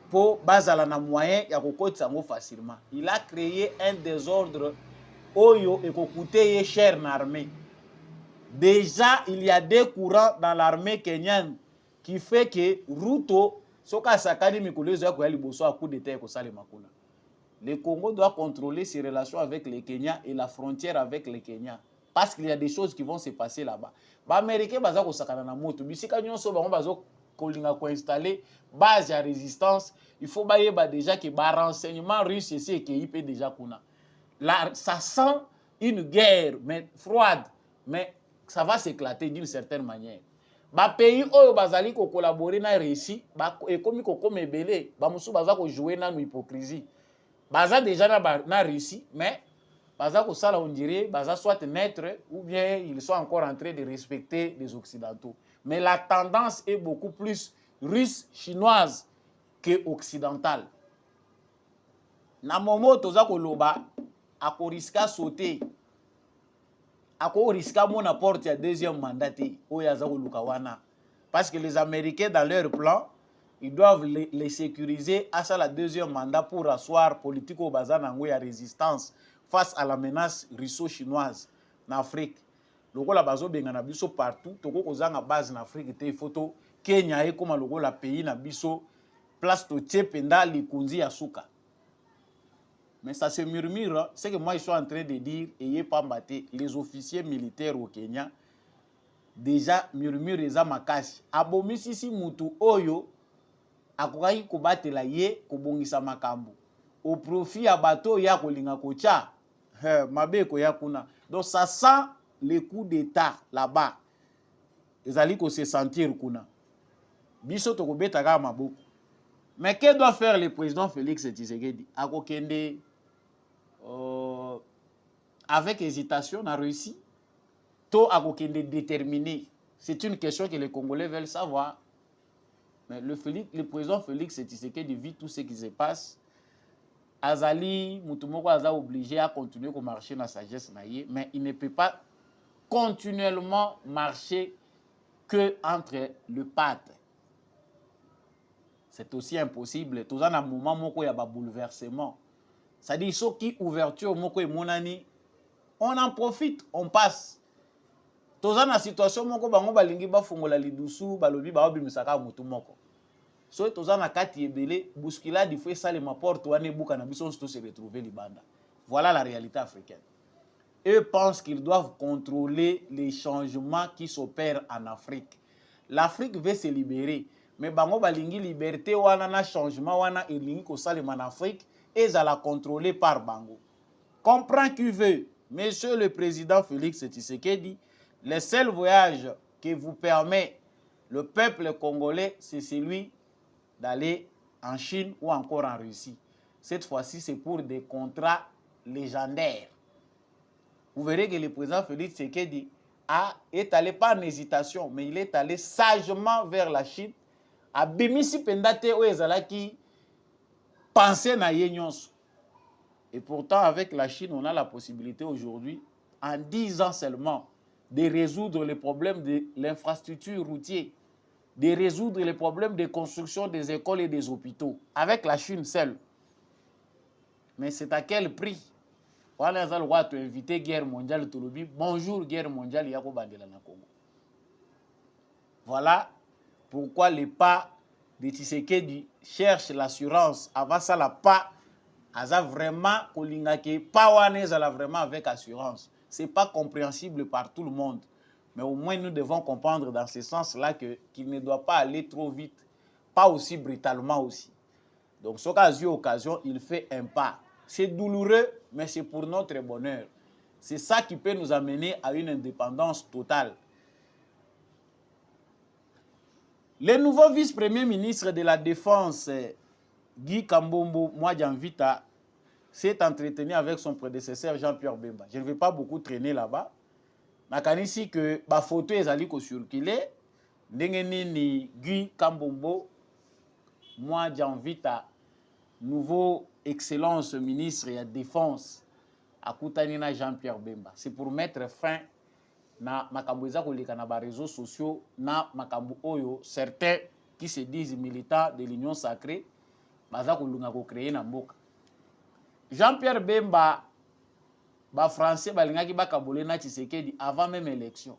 pour bazala na moyen ya kokotisa ngo facilement. Il a créé un désordre oyo ekokuté cher na armée. Déjà il y a des courants dans l'armée kenyane qui fait que Ruto soka sakani mikolezo ya ko yali boso a coup d'état ko salema kuna. Le Congo doit contrôler ses relations avec les Kenyans et la frontière avec les Kenyans parce qu'il y a des choses qui vont se passer là-bas. Ba américain baza ko sakana na moto bisika nyonso bango bazo kolinga ko installer base de résistance. Il faut bailler déjà que ba renseignement russe c'est que IP déjà kuna. Là ça sent une guerre mais froide, mais ça va s'éclater d'une certaine manière. Ba pays oyo bazali ko collaborer na Russie ba ekomi ko comme ebele ba musu baza ko jouer na hypocrisie. Baza déjà na Russie mais baza ko sala on dirait baza soit neutre ou bien ils sont encore en train de respecter les occidentaux. Mais la tendance est beaucoup plus russe chinoise que occidentale. Na momo toza ko loba ako riska sauter. Ako riska mona porte ya deuxième mandat te oyo aza ko luka wana. Parce que les Américains, dans leur plan, ils doivent les sécuriser à ça la deuxième mandat pour asseoir politique au bazar à résistance face à la menace russo-chinoise en Afrique. Logo la bazo benga na biso partout, toko kozanga base en Afrique te photo Kenya e comme logo la pays na biso place to tchependa likunzi ya suka. Mais ça se murmure, c'est que moi je suis en train de dire ayez pas mbatté les officiers militaires au Kenya déjà murmure eza makasi. Abomisi si mutu oyo akokaki kobatela ye kobongisa makambo au profit ya bato ya kolinga kocha mabe koya kuna. Donc ça sent les coups d'état là-bas. Ezali ko se sentir kuna. Biso to kobeta ka maboko. Mais que doit faire le président Félix Tshisekedi? Akokende avec hésitation na Russie. To akokende déterminé. C'est une question que les Congolais veulent savoir. Mais le président Félix Tshisekedi vit tout ce qui se passe. Azali, Moutoumoko Aza obligé à continuer à marcher dans la sagesse, mais il ne peut pas continuellement marcher que entre le pâte. C'est aussi impossible. Tout ça, à un moment où il y a un bouleversement. C'est-à-dire, ce qui ouverture, on en profite, on passe. Tout ça, dans la situation, on va faire lidusu, balobi, baobimisaka Moutoumoko. So toza na kati ebele bousculade il faut ça les porte ou anebuka na biso se retrouver libanda. Voilà la réalité africaine. Eux pensent qu'ils doivent contrôler les changements qui s'opèrent en Afrique. L'Afrique veut se libérer, mais bango balingi liberté wana na changement wana elingi ko salema en Afrique et ça la contrôler par bango. Comprends qui veut. Monsieur le président Félix Tshisekedi, le seul voyage que vous permet le peuple congolais, c'est celui d'aller en Chine ou encore en Russie. Cette fois-ci, c'est pour des contrats légendaires. Vous verrez que le président Félix Tshisekedi est allé pas en hésitation, mais il est allé sagement vers la Chine. A bimisi pendate ou ezalaki penser na yenyons. Et pourtant, avec la Chine, on a la possibilité aujourd'hui, en 10 ans seulement, de résoudre les problèmes de l'infrastructure routière, de résoudre les problèmes de construction des écoles et des hôpitaux, avec la Chine seule. Mais c'est à quel prix? Voilà, on va inviter guerre mondiale, bonjour guerre mondiale, Yako Bandela na Congo. Voilà pourquoi les pas de Tshisekedi cherchent l'assurance. Avant ça, la pas, Aza vraiment, Kolingake, pas Wanez, vraiment avec assurance. Ce n'est pas compréhensible par tout le monde. Mais au moins, nous devons comprendre dans ce sens-là qu'il ne doit pas aller trop vite, pas aussi brutalement aussi. Donc, ce cas eu occasion, il fait un pas. C'est douloureux, mais c'est pour notre bonheur. C'est ça qui peut nous amener à une indépendance totale. Le nouveau vice-premier ministre de la Défense, Guy Kambombo Mwadjanvita, s'est entretenu avec son prédécesseur Jean-Pierre Bemba. Je ne vais pas beaucoup traîner là-bas. Nakanisi que ba photo ezali ko circuler ndenge nini Guy Kambombo Mwadjanvita nouveau excellence ministre de la défense akutani na Jean-Pierre Bemba. C'est pour mettre fin na makambo eza koleka na ba réseaux sociaux na makambo oyo certains qui se disent militants de l'Union sacrée baza kolunga ko créer na mboka. Jean-Pierre Bemba ba français balingaki bakabole na Tshisekedi avant même élection.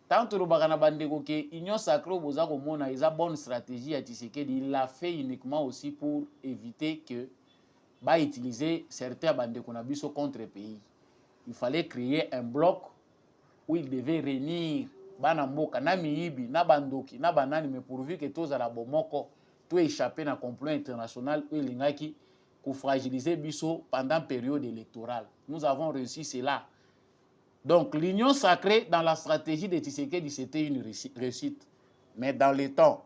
Tant que le bandeko que Union sacrée boza komona eza bonne stratégie à Tshisekedi, il l'a fait uniquement aussi pour éviter que ba utiliser certains bandeko na biso contre pays. Il fallait créer un bloc où il devait réunir bana mboka na miyibi na bandoki na banani, mais pourvu que tous à la bomoko tout échappé na complot international où lingaki pour fragiliser biso pendant période électorale. Nous avons réussi cela. Donc l'union sacrée dans la stratégie de Tshisekedi c'était une réussite. Mais dans les temps,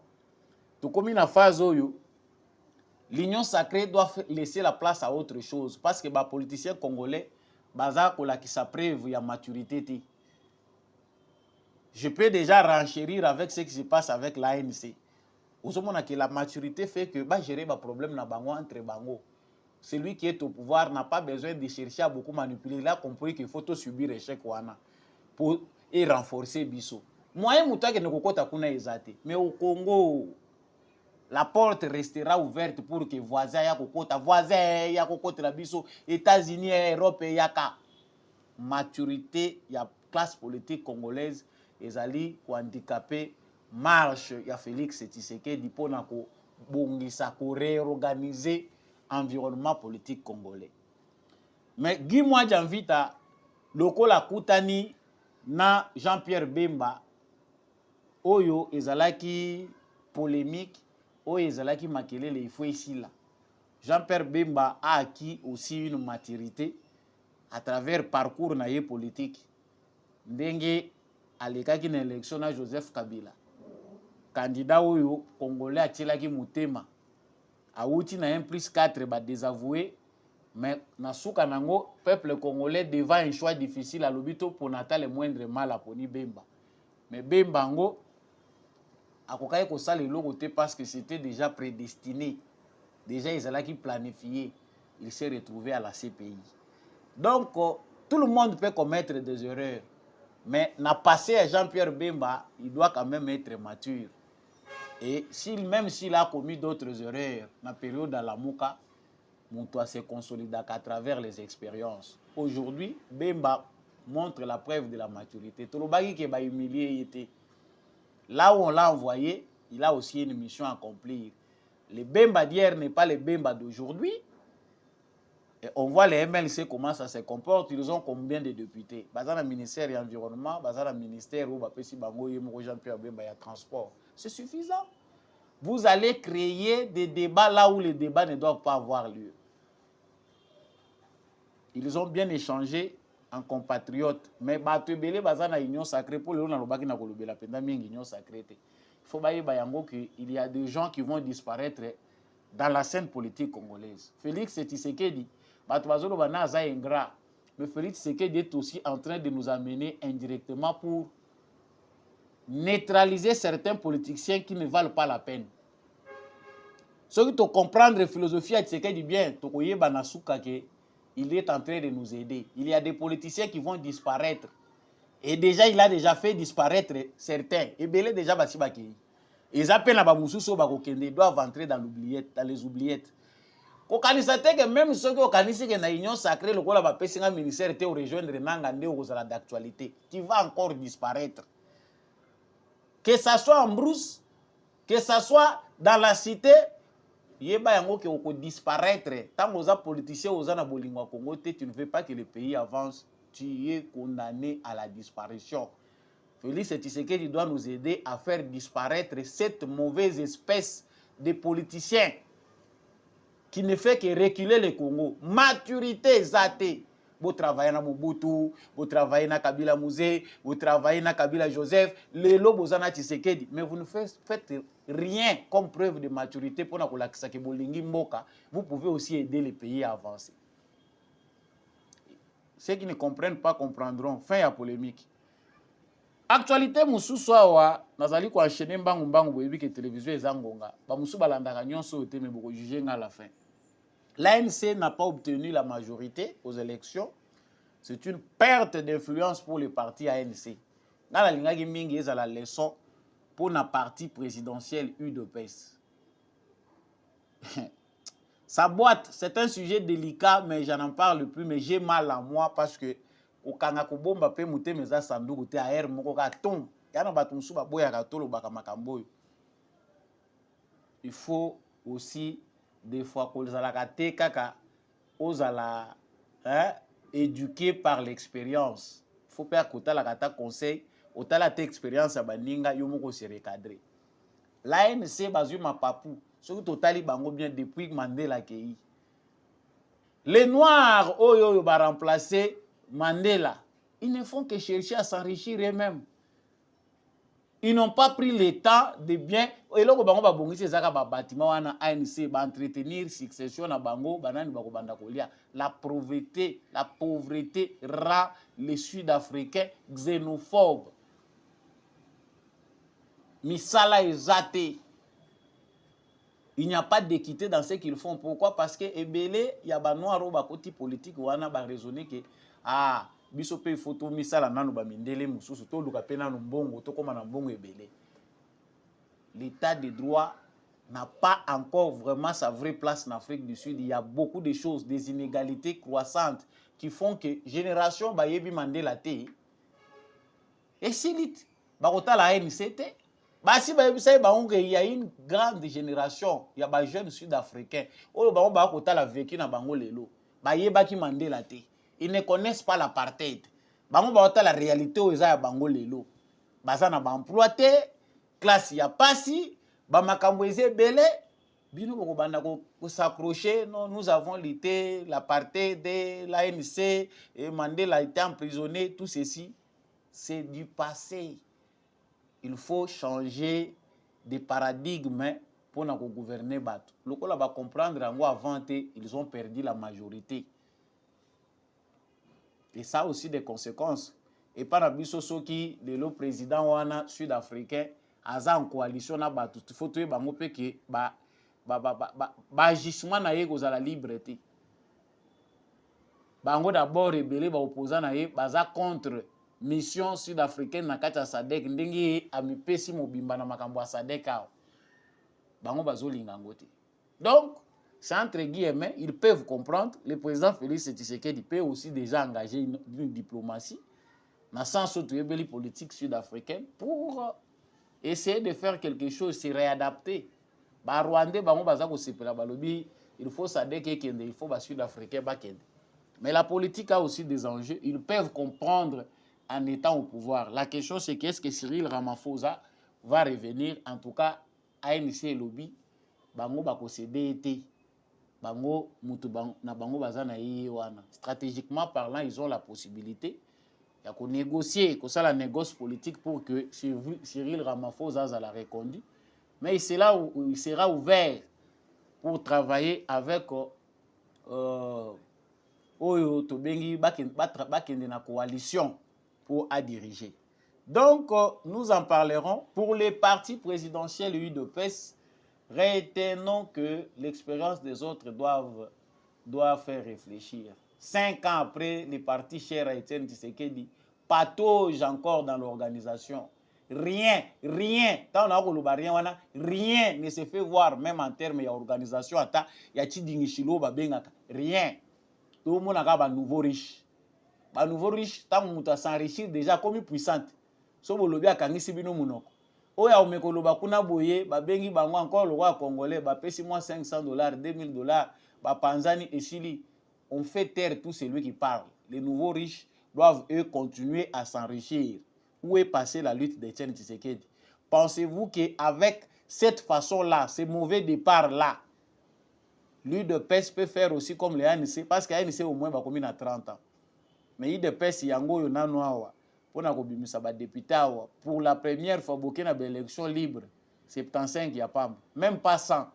tout comme une phase où l'union sacrée doit laisser la place à autre chose parce que les politiciens congolais baza qui s'appreuve ya maturité. Je peux déjà renchérir avec ce qui se passe avec l'ANC. Vous savez que la maturité fait que gérer les problèmes entre bango. Celui qui est au pouvoir n'a pas besoin de chercher à beaucoup manipuler. Il a compris qu'il faut tout subir l'échec pour renforcer Bisso. moyen muta ke ne kokota kuna ezate. Mais au Congo, la porte restera ouverte pour que voisin ya kokota, voisin ya kokota la biso, États-Unis, Europe yaka. Maturité ya classe politique congolaise ezali ko handicapé marche ya Félix Tshisekedi pona ko bongisa ko réorganiser environnement politique congolais. Mais Guy Mwadja Mvita lokola kutani na Jean-Pierre Bemba oyo ezalaki polémique oyo ezalaki makelele il faut ici là. Jean-Pierre Bemba a acquis aussi une maturité à travers parcours na ye politique. Ndenge alekaki na élection na Joseph Kabila. Candidat oyo congolais atilaki mutema. Auti na 1+4 ba désavoué. Mais na souka nango peuple congolais devant un choix difficile à l'obito pour natal le moindre mal à poni Bemba. Mais Bemba ngo akokai ko sala eloko te parce que c'était déjà prédestiné. Déjà ils allaient planifié. Il s'est retrouvé à la CPI. Donc tout le monde peut commettre des erreurs. Mais n'a passé à Jean-Pierre Bemba, il doit quand même être mature. Et même s'il a commis d'autres erreurs dans la période de la Mouka, mon doit se consolider à travers les expériences. Aujourd'hui, Bemba montre la preuve de la maturité. Tout le bagage qui est humilié était. Là où on l'a envoyé, il a aussi une mission à accomplir. Le Bemba d'hier n'est pas le Bemba d'aujourd'hui. Et on voit les MLC comment ça se comporte. Ils ont combien de députés? Dans le ministère de l'Environnement, dans le ministère où Jean-Pierre Bemba, il y a transport. C'est suffisant. Vous allez créer des débats là où les débats ne doivent pas avoir lieu. Ils ont bien échangé en compatriotes. Mais Batebele Bazana Union Sacrée pour le Lobaki na Kolobela Pendaming Union Sacrée. Il faut qu'il y a des gens qui vont disparaître dans la scène politique congolaise. Félix Tshisekedi, Batouazolo Banaza ingrat. Mais Félix Tshisekedi est aussi en train de nous amener indirectement pour neutraliser certains politiciens qui ne valent pas la peine. Ceux qui te comprendre la philosophie à Tshisekedi bien, Tokoye Banasuka que il est en train de nous aider. Il y a des politiciens qui vont disparaître. Et déjà, il a déjà fait disparaître certains. Et Belé déjà Batsibaki. Ils appellent à Bamoussou Bakokende, doivent entrer dans les oubliettes. Kokanisate que même ceux qui organisent que l'Union sacrée, le Kola Bapessinga ministère était au rejoindre Nangande aux d'actualité, qui va encore disparaître. Que ça soit en brousse, que ça soit dans la cité, yeba yango ke oko disparaître. Tant aux politiciens aux na bolingo Congo, tu ne veux pas que le pays avance, tu es condamné à la disparition. Félix Tshisekedi doit nous aider à faire disparaître cette mauvaise espèce de politiciens qui ne fait que reculer le Congo. Maturité zatée. Vous travaillez na Mobutu, vous travaillez na Kabila Mouzé, vous travaillez na Kabila Joseph, les lobozana Tshisekedi, mais vous ne faites rien comme preuve de maturité pour que bolingi mboka. Vous pouvez aussi aider les pays à avancer. Ceux qui ne comprennent pas comprendront. Fin à polémique. Actualité mususu awa nazali ko enchaîner mbangu mbangu boyebi que télévision ezangonga. Ba musu balandaka nyonso te mais boko juger nga à la fin. L'ANC n'a pas obtenu la majorité aux élections. C'est une perte d'influence pour le parti ANC. Dans la ligne mingi est la leçon pour la partie présidentielle UDPS. Sa boîte, c'est un sujet délicat, mais je n'en parle plus. Mais j'ai mal à moi parce que au Kanako bomba pe mute meza sanduku te air moko ka ton. Yana batumsu ba boya ka tolo baka makamboyo. Il faut aussi des fois que les kaka ozala éduqué par l'expérience. Il faut pas que la kata conseil, otala te expérience à baninga yomoko se recadrer. L'ANC bazuma papou, surtout totali bango bien depuis Mandela kei. Les noirs oyo ba remplacer Mandela, ils ne font que chercher à s'enrichir eux-mêmes. Ils n'ont pas pris le temps de bien. Et là, bango ba bongisi ezaka ba bâtiment wana ANC ba entretenir succession na bango banani ba kobanda kolia. La pauvreté rend les Sud-Africains xénophobes. Misala ezate. Il n'y a pas d'équité dans ce qu'ils font. Pourquoi? Parce que ebele ya ba noiro ba koti politique wana ba raisonner que biso pe photo misala nanu ba mindele mususu to luka pe nanu mbongo to koma na mbongo ebele. L'état de droit n'a pas encore vraiment sa vraie place en Afrique du Sud. Il y a beaucoup de choses, des inégalités croissantes qui font que génération ba yebi Mandela te et silit bakota la NCT. Bah si ba yebi sa ba il y a une grande génération, il y a ba jeunes sud-africains oyo ba bakota la vécu na bango lelo. Ba yeba ki Mandela te. Ils ne connaissent pas l'apartheid. Bango bakota la réalité oyo za ya bango lelo. Baza na ba emploi te, classe ya pasi. Bamakambo ezebele bino boko banda ko s'accrocher. Non, nous avons lutté l'apartheid de l'ANC et Mandela a été emprisonné. Tout ceci c'est du passé. Il faut changer de paradigme pour nous gouverner bateau. Lokola va comprendre en avant ils ont perdu la majorité. Et ça a aussi des conséquences. Et par la biso qui de le président wana sud-africain aza en coalition na bato il faut tuer bango pe que ba agissement na ye kozala liberté. Bango d'abord rebelle ba opposant na ye baza contre mission sud-africaine na kati ya SADC ndenge amipesi mobimba na makambo ya SADC awo. Bango bazolinga ngo te. Donc c'est entre guillemets, ils peuvent comprendre. Le président Félix Tshisekedi peut aussi déjà engager une diplomatie dans le sens où les politique sud-africaine pour essayer de faire quelque chose, se réadapter. Ba Rwandais bango baza ko sepela balobi, il faut SADC kende, il faut ba sud-africain ba kende. Mais la politique a aussi des enjeux, ils peuvent comprendre en étant au pouvoir. La question c'est qu'est-ce que Cyril Ramaphosa va revenir, en tout cas ANC et lobby bango ba ko céder bango mutu na bango baza na wana. Stratégiquement parlant, ils ont la possibilité de négocier, que ça la négoce politique pour que Cyril Ramaphosa la reconduit. Mais il sera ouvert pour travailler avec Oyo Tobengi bakende na coalition pour à diriger. Donc nous en parlerons. Pour les partis présidentiels UDPS, retenons que l'expérience des autres doit faire réfléchir. 5 ans après, les partis chers à Etienne Tshisekedi patauge encore dans l'organisation. Rien, tant on a rien ne se fait voir, même en termes d'organisation. Rien. Tout le monde a un nouveau riche. Un nouveau riche, tant qu'on s'enrichit déjà comme puissante. So bolobi akangisi bino munoko. Oya omekoloba kuna boye, babengi bango encore le roi congolais, pesi moi $500, $2000, panzani et Chili. On fait taire tout celui qui parle. Les nouveaux riches doivent eux continuer à s'enrichir. Où est passée la lutte d'Etienne Tshisekedi? Pensez-vous qu'avec cette façon-là, ce mauvais départ-là, l'UDPS peut faire aussi comme les ANC? Parce que l'ANC au moins va combien à 30 ans. Mais l'UDPS, yango yonano awa. Pour na député pour la première fois il y a une élection libre 75 y a pas même pas 100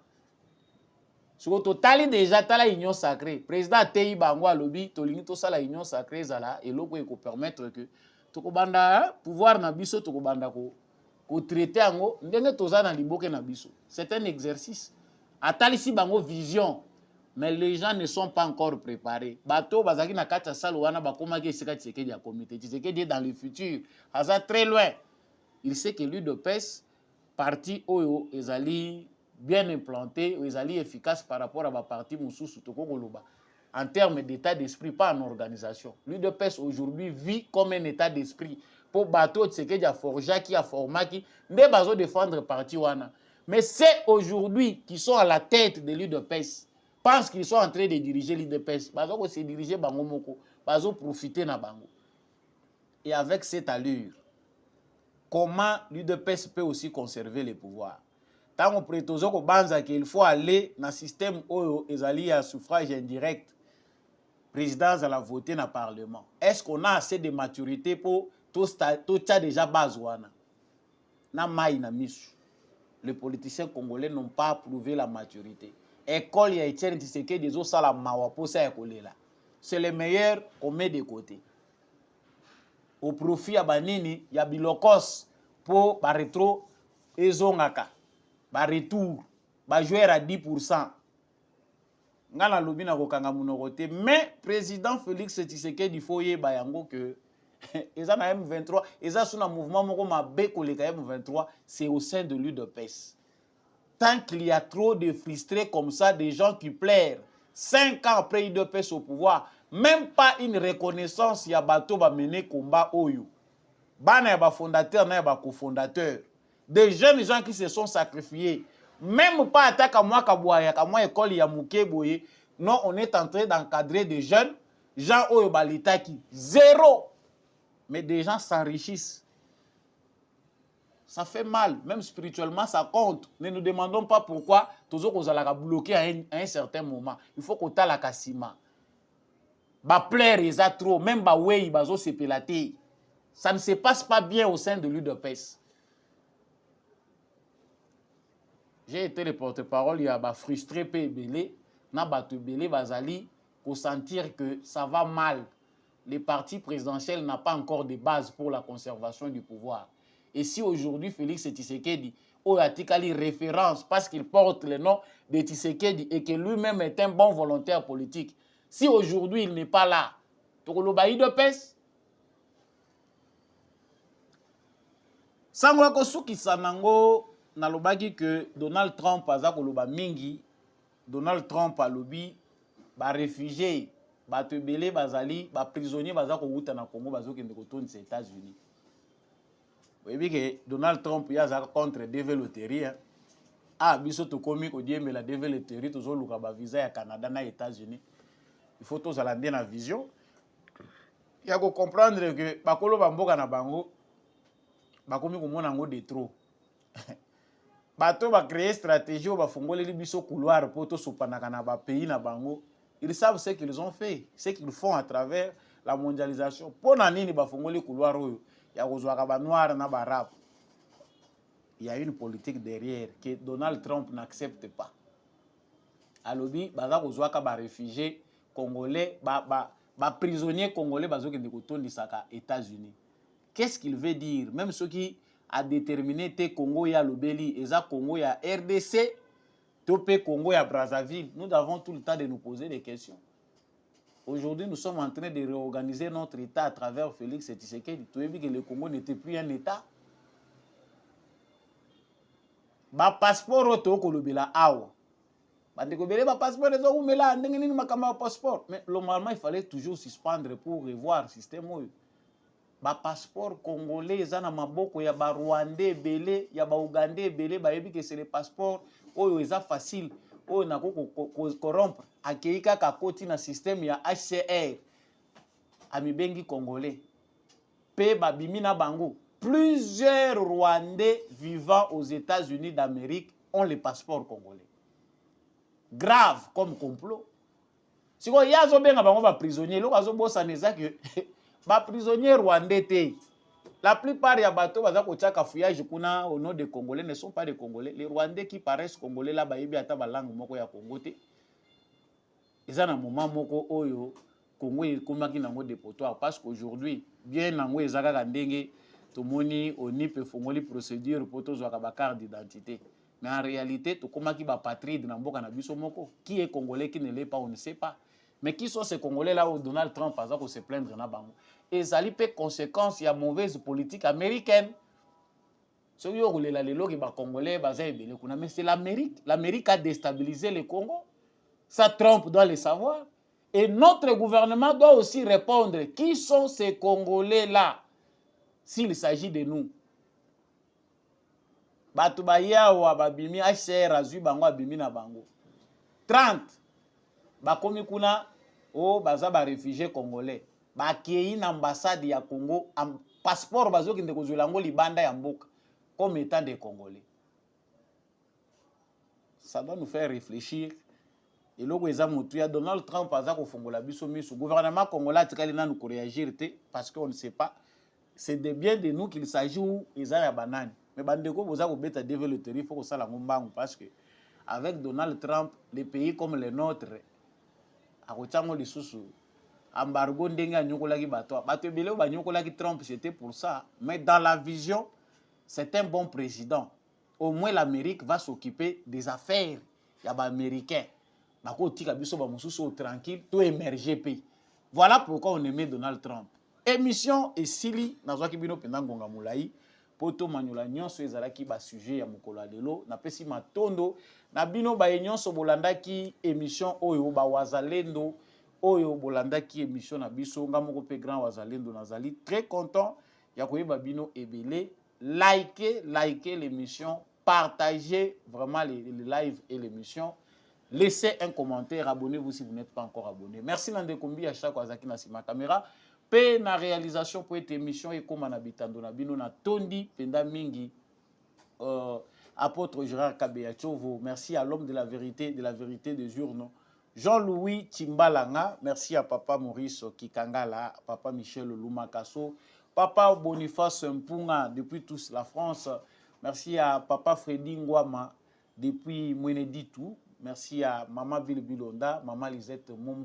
sur total déjà la union sacrée président Tei Bango lobby tolingi to sala union sacrée zala et loko ko permettre que to ko banda pouvoir na biso to ko banda ko traiter ango ndenge toza na liboke na biso. C'est un exercice atalisi bango vision. Mais les gens ne sont pas encore préparés. Bato bazaki na kata salo wana bakoma ki esika Tshisekedi ya comité. Tshisekedi est dans le futur. Aza très loin. Il sait que l'UDPS parti oyo ezali bien implanté, ezali efficace par rapport à ba parti mususu toko koloba. En termes d'état d'esprit, pas en organisation. L'UDPS aujourd'hui vit comme un état d'esprit. Pour bato Tshisekedi a forja qui a formaki, ne bazo défendre parti wana. Mais c'est aujourd'hui qui sont à la tête de l'UDPS. Pensent qu'ils sont en train de diriger l'UDPS. Bazo ko se diriger bango moko, bazo profiter na bango. Et avec cette allure, comment l'UDPS peut aussi conserver les pouvoirs? Tant qu'on prétose ko banza qu'il faut aller dans le système oyo ezali à suffrage indirect, président à la voter dans le parlement. Est-ce qu'on a assez de maturité pour tout ça déjà base wana? Na mai na misu. Les politiciens congolais n'ont pas prouvé la maturité. École ya Etienne Tshisekedi des osala mawa posa ya kolela. C'est le meilleur qu'on met de côté. Au profit ya banini ya bilokos pour ba retro ezongaka. Ba retour, ba jouer à 10%. ngana lobi na kokanga munoko te, mais président Félix Tshisekedi faut yeba yango que eza na M23, eza sous na mouvement moko mabe koleka M23, c'est au sein de l'UDPS. Tant qu'il y a trop de frustrés comme ça, des gens qui pleurent 5 ans après l'UDPS au pouvoir, même pas une reconnaissance, il y a bateau ba mener combat oyo. Bana ya ba fondateur na ya ba cofondateur. Des jeunes gens qui se sont sacrifiés. Même pas attaque à moi kabouaya, à moi école ya mouké boye. Non, on est en train d'encadrer des jeunes gens oyo balitaki zéro. Mais des gens s'enrichissent. Ça fait mal, même spirituellement, ça compte. Ne nous demandons pas pourquoi tous autres allons bloquer à un certain moment. Il faut qu'on t'a la cassima. Ba plaire, ils a trop. Même ba wey, bazo se pelater. Ça ne se passe pas bien au sein de l'UDPS. J'ai été le porte-parole, il y a ba frustré pe belé, na ba te belé bazali pour sentir que ça va mal. Le parti présidentiel n'a pas encore de base pour la conservation du pouvoir. Et si aujourd'hui Félix Tshisekedi a tikali référence parce qu'il porte le nom de Tshisekedi et que lui-même est un bon volontaire politique, si aujourd'hui il n'est pas là, Tokolobaï de pes, Sangwa Kosuki Sanango nalobaki que Donald Trump aza koloba mingi, Donald Trump a lobi ba réfugié, ba tebele bazali, ba prisonnier baza ko wuta na Congo bazo kende kotonda aux États-Unis. Vous voyez que Donald Trump y a contre développerie. Ah, biso to komi ko diembe la développerie to zo luka ba visa ya Canada na États-Unis. Il faut tous aller dans la vision. Il y a que comprendre que bakolo bamboka na bango bakomi ko mona ngo de trop. Bato ba créer stratégie ba fongoleli biso couloir pour to sopanaka na ba pays na bango. Ils savent ce qu'ils ont fait, ce qu'ils font à travers la mondialisation. Pour nani ni ba fongoli couloir oyo. Il y a noir na barab. Il y a une politique derrière que Donald Trump n'accepte pas. Alobi baza kozwaka ba réfugiés congolais, ba prisonniers congolais bazo kende kotondisaka États-Unis. Qu'est-ce qu'il veut dire? Même ceux qui a déterminé te Congo ya lobeli, eza Congo ya RDC, topé Congo ya Brazzaville. Nous avons tout le temps de nous poser des questions. Aujourd'hui, nous sommes en train de réorganiser notre État à travers Félix Tshisekedi. Tu as vu que le Congo n'était plus un État. Ba passeport auto kolobela awa. Ba dekobele ba passeport ezo umela ndenge nini makamba passeport. Mais normalement, il fallait toujours suspendre pour revoir le système. Ba passeport congolais ezana maboko ya ba Rwandais belé, ya ba Ougandais belé, ba yebi que c'est le passeport oyo eza facile. Oyo na ko corrompre akeika kakoti na système ya HCR amibengi congolais pe babimi na bango. Plusieurs Rwandais vivant aux États-Unis d'Amérique ont le passeport congolais. Grave comme complot. Si ko yazo benga bango ba prisonnier lo kazo bossa neza que ba prisonnier rwandais te. La plupart ya bateaux baza ko tchaka fouillage kuna au nom des Congolais ne sont pas des Congolais. Les Rwandais qui paraissent Congolais là ba yebi ata ba langue moko ya Congo te. Eza na moment moko oyo Congo ekomaki nango dépotoir parce qu'aujourd'hui bien nango ezaka ka ndenge tomoni ONIP fongoli procédure pour tozwaka ba carte d'identité. Mais en réalité tokomaki ba patride na mboka na biso moko. Qui est Congolais qui ne l'est pas on ne sait pas. Mais qui sont ces Congolais là où Donald Trump a se plaindre na bango? Et ça lui fait conséquence, il y a mauvaise politique américaine. Ce qui est là les lois Congolais mais c'est l'Amérique. L'Amérique a déstabilisé le Congo. Ça Trump doit le savoir. Et notre gouvernement doit aussi répondre qui sont ces Congolais là s'il s'agit de nous. Batubaya wa babimi HCR azui bango abimi na bango. 30 bakomi kuna o baza ba réfugiés congolais. Ba kei na ambassade ya Congo am passeport bazo kinde kozwela ngo libanda ya mboka comme étant des Congolais. Ça doit nous faire réfléchir. Et logo eza mutu ya Donald Trump aza ko fongola biso miso gouvernement congolais atikali na nous réagir parce qu'on ne sait pas. C'est de bien de nous qu'il s'agit ou eza ya banane. Mais bandeko boza ko beta développer il faut ko sala ngombangu parce que avec Donald Trump les pays comme les nôtres akochango lisusu embargo ndenge anyokolaki bato ebele ba nyokolaki Trump c'était pour ça mais dans la vision c'est un bon président au moins l'Amérique va s'occuper des affaires ya ba américains bakotika biso ba mosusu tranquille to émerger pe. Voilà pourquoi on aimait Donald Trump. Émission esili nazwaki bino penda ngonga mulai poto manyola nyonso ezalaki ba sujet ya mokolo ya lelo na pesi matondo na bino ba nyonso bolandaki émission oyo ba wazalendo oyo bolandaki émission na biso nga moko pe grand wazalendo nazali très content ya koyeba bino ebele. Likez l'émission, partagez vraiment les lives et l'émission. Laissez un commentaire, abonnez-vous si vous n'êtes pas encore abonné. Merci Nande Kombi à chaque Wazaki na sima caméra. Pe na réalisation pour cette émission et comme on habite na bino na tondi penda mingi apôtre Gérard Kabeyachovo. Merci à l'homme de la vérité des journaux. Jean-Louis Timbalanga, merci à papa Maurice Kikangala, papa Michel Lumakaso, papa Boniface Mpunga depuis tous la France. Merci à papa Freddy Ngwama depuis Mweneditu. Merci à maman Ville Bilonda, maman Lisette Mombe.